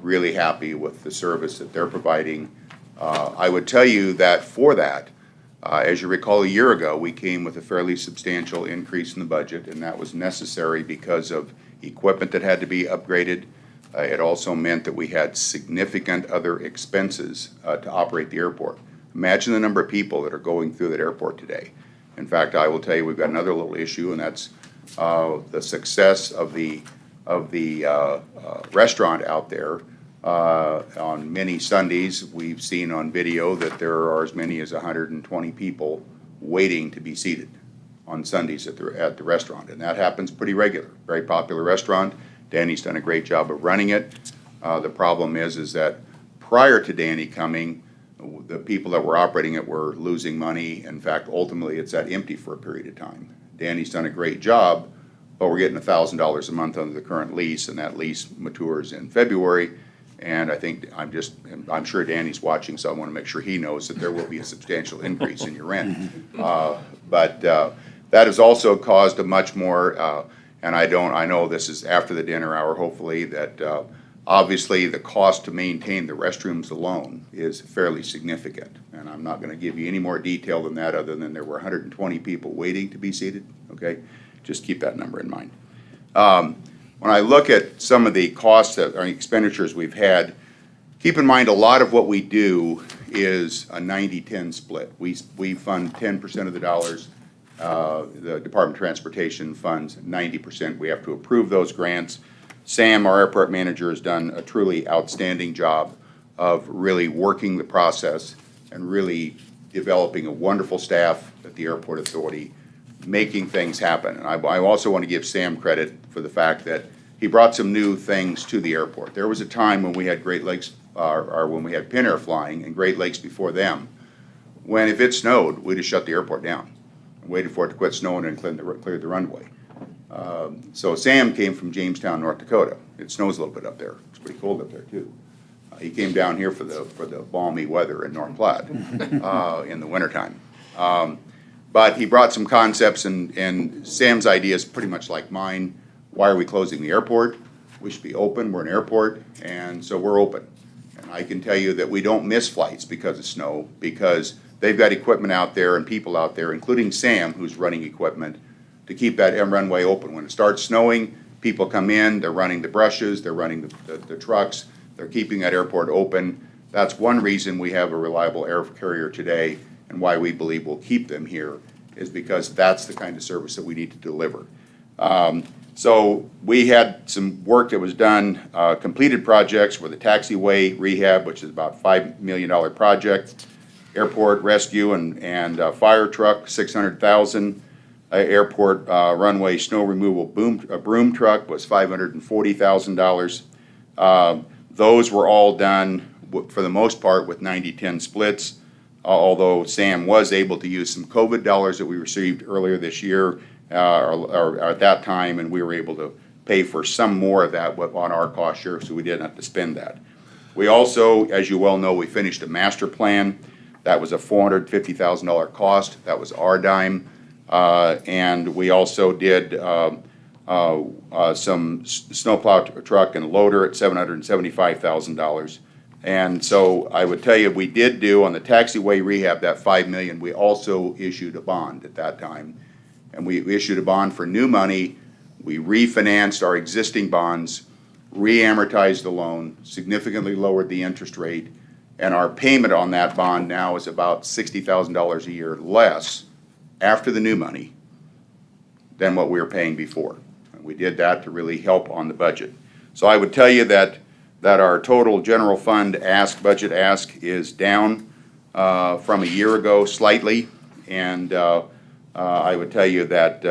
Really happy with the service that they're providing. I would tell you that for that, as you recall, a year ago, we came with a fairly substantial increase in the budget, and that was necessary because of equipment that had to be upgraded. It also meant that we had significant other expenses to operate the airport. Imagine the number of people that are going through that airport today. In fact, I will tell you we've got another little issue, and that's the success of the restaurant out there. On many Sundays, we've seen on video that there are as many as 120 people waiting to be seated on Sundays at the restaurant, and that happens pretty regular. Very popular restaurant. Danny's done a great job of running it. The problem is that prior to Danny coming, the people that were operating it were losing money. In fact, ultimately, it's sat empty for a period of time. Danny's done a great job, but we're getting $1,000 a month under the current lease, and that lease matures in February. And I think I'm sure Danny's watching, so I want to make sure he knows that there will be a substantial increase in your rent. But that has also caused a much more, and I know this is after the dinner hour, hopefully, that obviously the cost to maintain the restrooms alone is fairly significant. And I'm not going to give you any more detail than that, other than there were 120 people waiting to be seated, okay? Just keep that number in mind. When I look at some of the costs or expenditures we've had, keep in mind, a lot of what we do is a 90-10 split. We fund 10% of the dollars. The Department of Transportation funds 90%. We have to approve those grants. Sam, our airport manager, has done a truly outstanding job of really working the process and really developing a wonderful staff at the Airport Authority, making things happen. And I also want to give Sam credit for the fact that he brought some new things to the airport. There was a time when we had Great Lakes, or when we had Pin Air flying, and Great Lakes before them, when if it snowed, we just shut the airport down and waited for it to quit snowing and clear the runway. So Sam came from Jamestown, North Dakota. It snows a little bit up there. It's pretty cold up there too. He came down here for the balmy weather in North Platte in the wintertime. But he brought some concepts, and Sam's idea is pretty much like mine. Why are we closing the airport? We should be open. We're an airport, and so we're open. And I can tell you that we don't miss flights because of snow, because they've got equipment out there and people out there, including Sam, who's running equipment, to keep that runway open. When it starts snowing, people come in, they're running the brushes, they're running the trucks, they're keeping that airport open. That's one reason we have a reliable air carrier today, and why we believe we'll keep them here, is because that's the kind of service that we need to deliver. So we had some work that was done, completed projects were the taxiway rehab, which is about $5 million project, airport rescue and fire truck, $600,000. Airport runway snow removal broom truck was $540,000. Those were all done, for the most part, with 90-10 splits, although Sam was able to use some COVID dollars that we received earlier this year, or at that time, and we were able to pay for some more of that on our cost share, so we didn't have to spend that. We also, as you well know, we finished a master plan. That was a $450,000 cost. That was our dime. And we also did some snowplow truck and loader at $775,000. And so I would tell you, we did do on the taxiway rehab, that $5 million, we also issued a bond at that time. And we issued a bond for new money. We refinanced our existing bonds, re-amortized the loan, significantly lowered the interest rate, and our payment on that bond now is about $60,000 a year less after the new money than what we were paying before. And we did that to really help on the budget. So I would tell you that our total general fund budget ask is down from a year ago slightly, and I would tell you that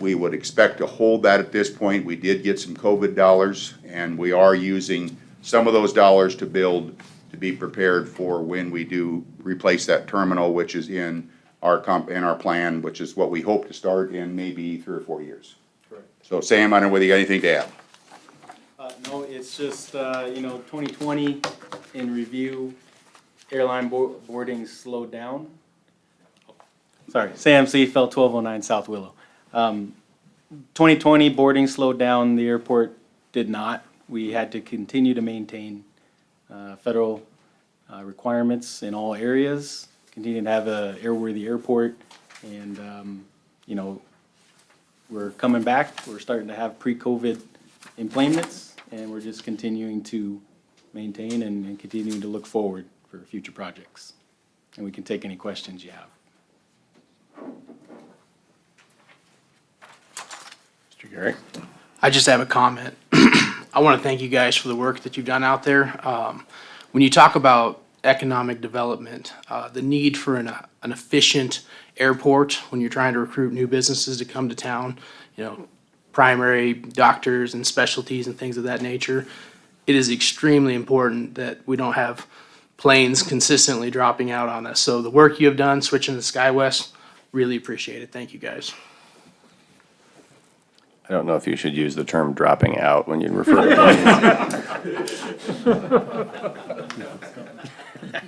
we would expect to hold that at this point. We did get some COVID dollars, and we are using some of those dollars to be prepared for when we do replace that terminal, which is in our plan, which is what we hope to start in maybe 3 or 4 years. Correct. So Sam, I don't know whether you got anything to add. No, it's just, 2020 in review, airline boarding slowed down. Sorry, Sam Seafeld, 1209 South Willow. 2020 boarding slowed down, the airport did not. We had to continue to maintain federal requirements in all areas, continue to have an airworthy airport, and, we're coming back. We're starting to have pre-COVID enplanements, and we're just continuing to maintain and continuing to look forward for future projects. And we can take any questions you have. Mr. Garrett? I just have a comment. I want to thank you guys for the work that you've done out there. When you talk about economic development, the need for an efficient airport when you're trying to recruit new businesses to come to town, primary doctors and specialties and things of that nature, it is extremely important that we don't have planes consistently dropping out on us. So the work you have done switching to SkyWest, really appreciate it. Thank you, guys. I don't know if you should use the term dropping out when you refer to planes.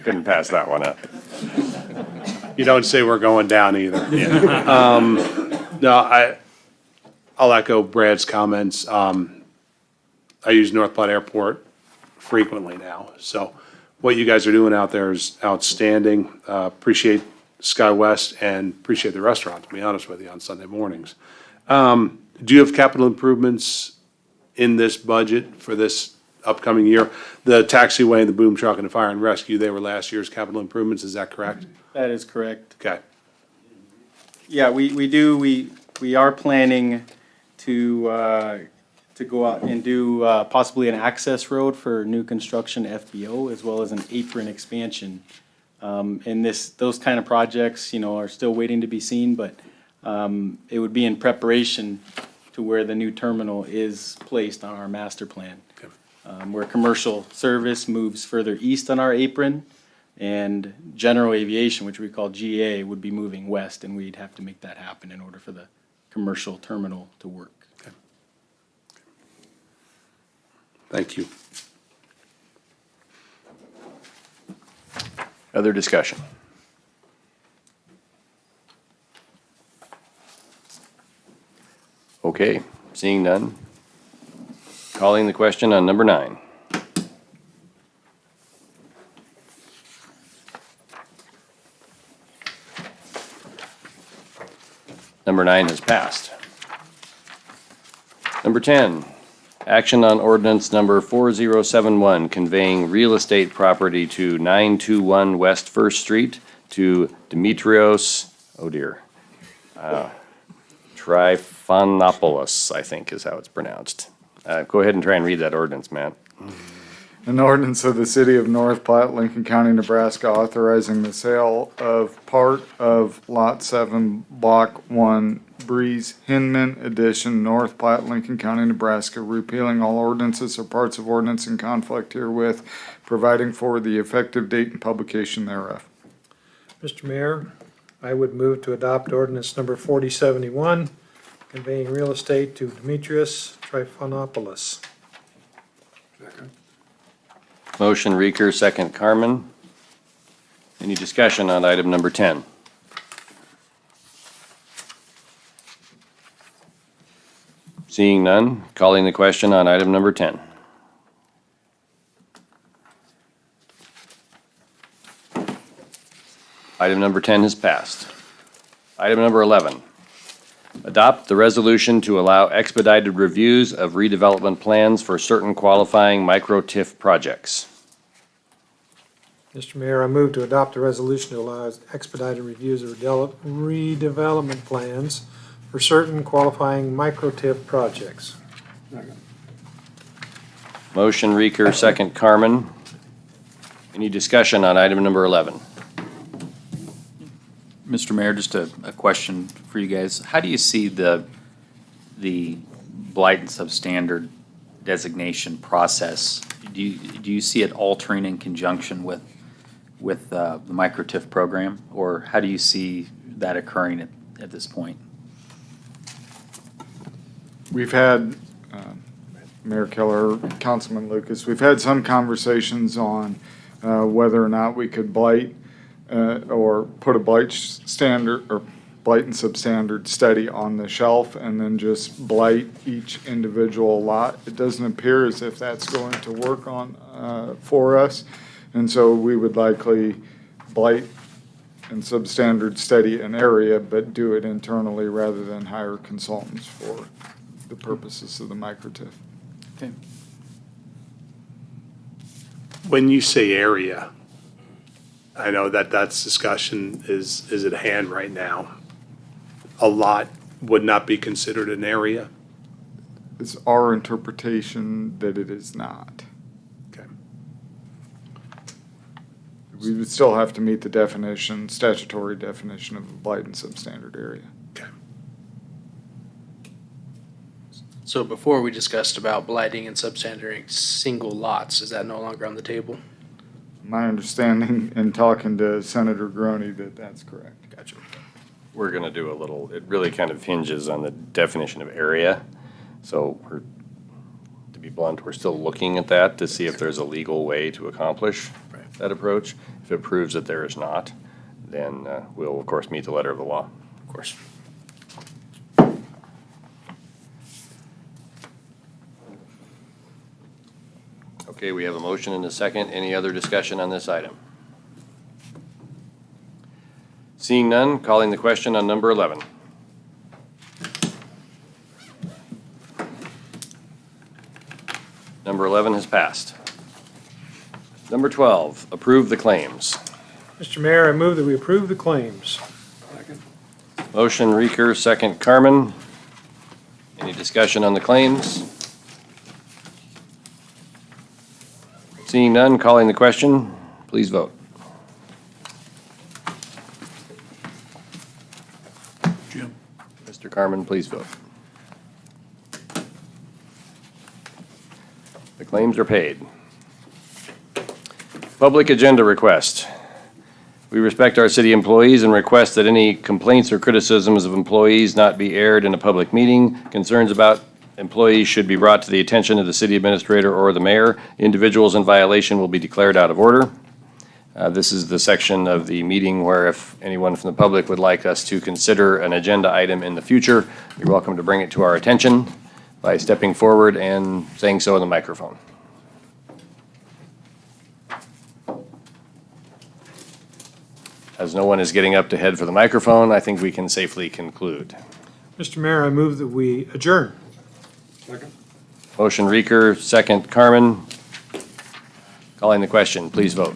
Couldn't pass that one up. You don't say we're going down either. No, I'll echo Brad's comments. I use North Platte Airport frequently now, so what you guys are doing out there is outstanding. Appreciate SkyWest and appreciate the restaurant, to be honest with you, on Sunday mornings. Do you have capital improvements in this budget for this upcoming year. The taxiway and the boom truck and the fire and rescue, they were last year's capital improvements, is that correct? That is correct. Okay. Yeah, we are planning to go out and do possibly an access road for new construction FBO as well as an apron expansion. And those kind of projects, are still waiting to be seen, but it would be in preparation to where the new terminal is placed on our master plan. Where commercial service moves further east on our apron, and general aviation, which we call GA, would be moving west, and we'd have to make that happen in order for the commercial terminal to work. Thank you. Other discussion? Okay, seeing none. Calling the question on number 9. Number 9 has passed. Number 10, action on ordinance number 4071, conveying real estate property to 921 West First Street to Demetrios, Tryphonopoulos, I think is how it's pronounced. Go ahead and try and read that ordinance, Matt. An ordinance of the City of North Platte, Lincoln County, Nebraska, authorizing the sale of part of Lot 7, Block 1, Breeze Hinman Edition, North Platte, Lincoln County, Nebraska, repealing all ordinances or parts of ordinance in conflict herewith, providing for the effective date and publication thereof. Mr. Mayor, I would move to adopt ordinance number 4071, conveying real estate to Demetrios Tryphonopoulos. Motion Reeker, second Carmen. Any discussion on item number 10? Seeing none, calling the question on item number 10. Item number 10 has passed. Item number 11. Adopt the resolution to allow expedited reviews of redevelopment plans for certain qualifying micro-TIF projects. Mr. Mayor, I move to adopt a resolution to allow expedited reviews of redevelopment plans for certain qualifying micro-TIF projects. Motion Reeker, second Carmen. Any discussion on item number 11? Mr. Mayor, just a question for you guys. How do you see the blight and substandard designation process? Do you see it altering in conjunction with the micro-TIF program? Or how do you see that occurring at this point? We've had, Mayor Keller, Councilman Lucas, we've had some conversations on whether or not we could blight or put a blight standard or blight and substandard study on the shelf and then just blight each individual lot. It doesn't appear as if that's going to work on for us. And so we would likely blight and substandard study an area, but do it internally rather than hire consultants for the purposes of the micro-TIF. Okay. When you say area, I know that's discussion is at hand right now. A lot would not be considered an area? It's our interpretation that it is not. Okay. We would still have to meet the definition, statutory definition of a blight and substandard area. Okay. So before we discussed about blighting and substandarding single lots, is that no longer on the table? My understanding in talking to Senator Groney that that's correct. Gotcha. We're going to do a little, it really kind of hinges on the definition of area. So to be blunt, we're still looking at that to see if there's a legal way to accomplish that approach. If it proves that there is not, then we'll, of course, meet the letter of the law, of course. Okay, we have a motion and a second. Any other discussion on this item? Seeing none, calling the question on number 11. Number 11 has passed. Number 12, approve the claims. Mr. Mayor, I move that we approve the claims. Motion Reeker, second Carmen. Any discussion on the claims? Seeing none, calling the question, please vote. Jim? Mr. Carmen, please vote. The claims are paid. Public agenda request. We respect our city employees and request that any complaints or criticisms of employees not be aired in a public meeting. Concerns about employees should be brought to the attention of the city administrator or the mayor. Individuals in violation will be declared out of order. This is the section of the meeting where if anyone from the public would like us to consider an agenda item in the future, you're welcome to bring it to our attention by stepping forward and saying so in the microphone. As no one is getting up to head for the microphone, I think we can safely conclude. Mr. Mayor, I move that we adjourn. Motion Reeker, second Carmen. Calling the question, please vote.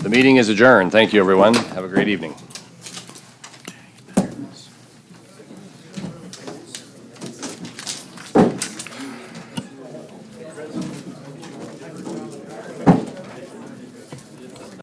The meeting is adjourned. Thank you, everyone. Have a great evening.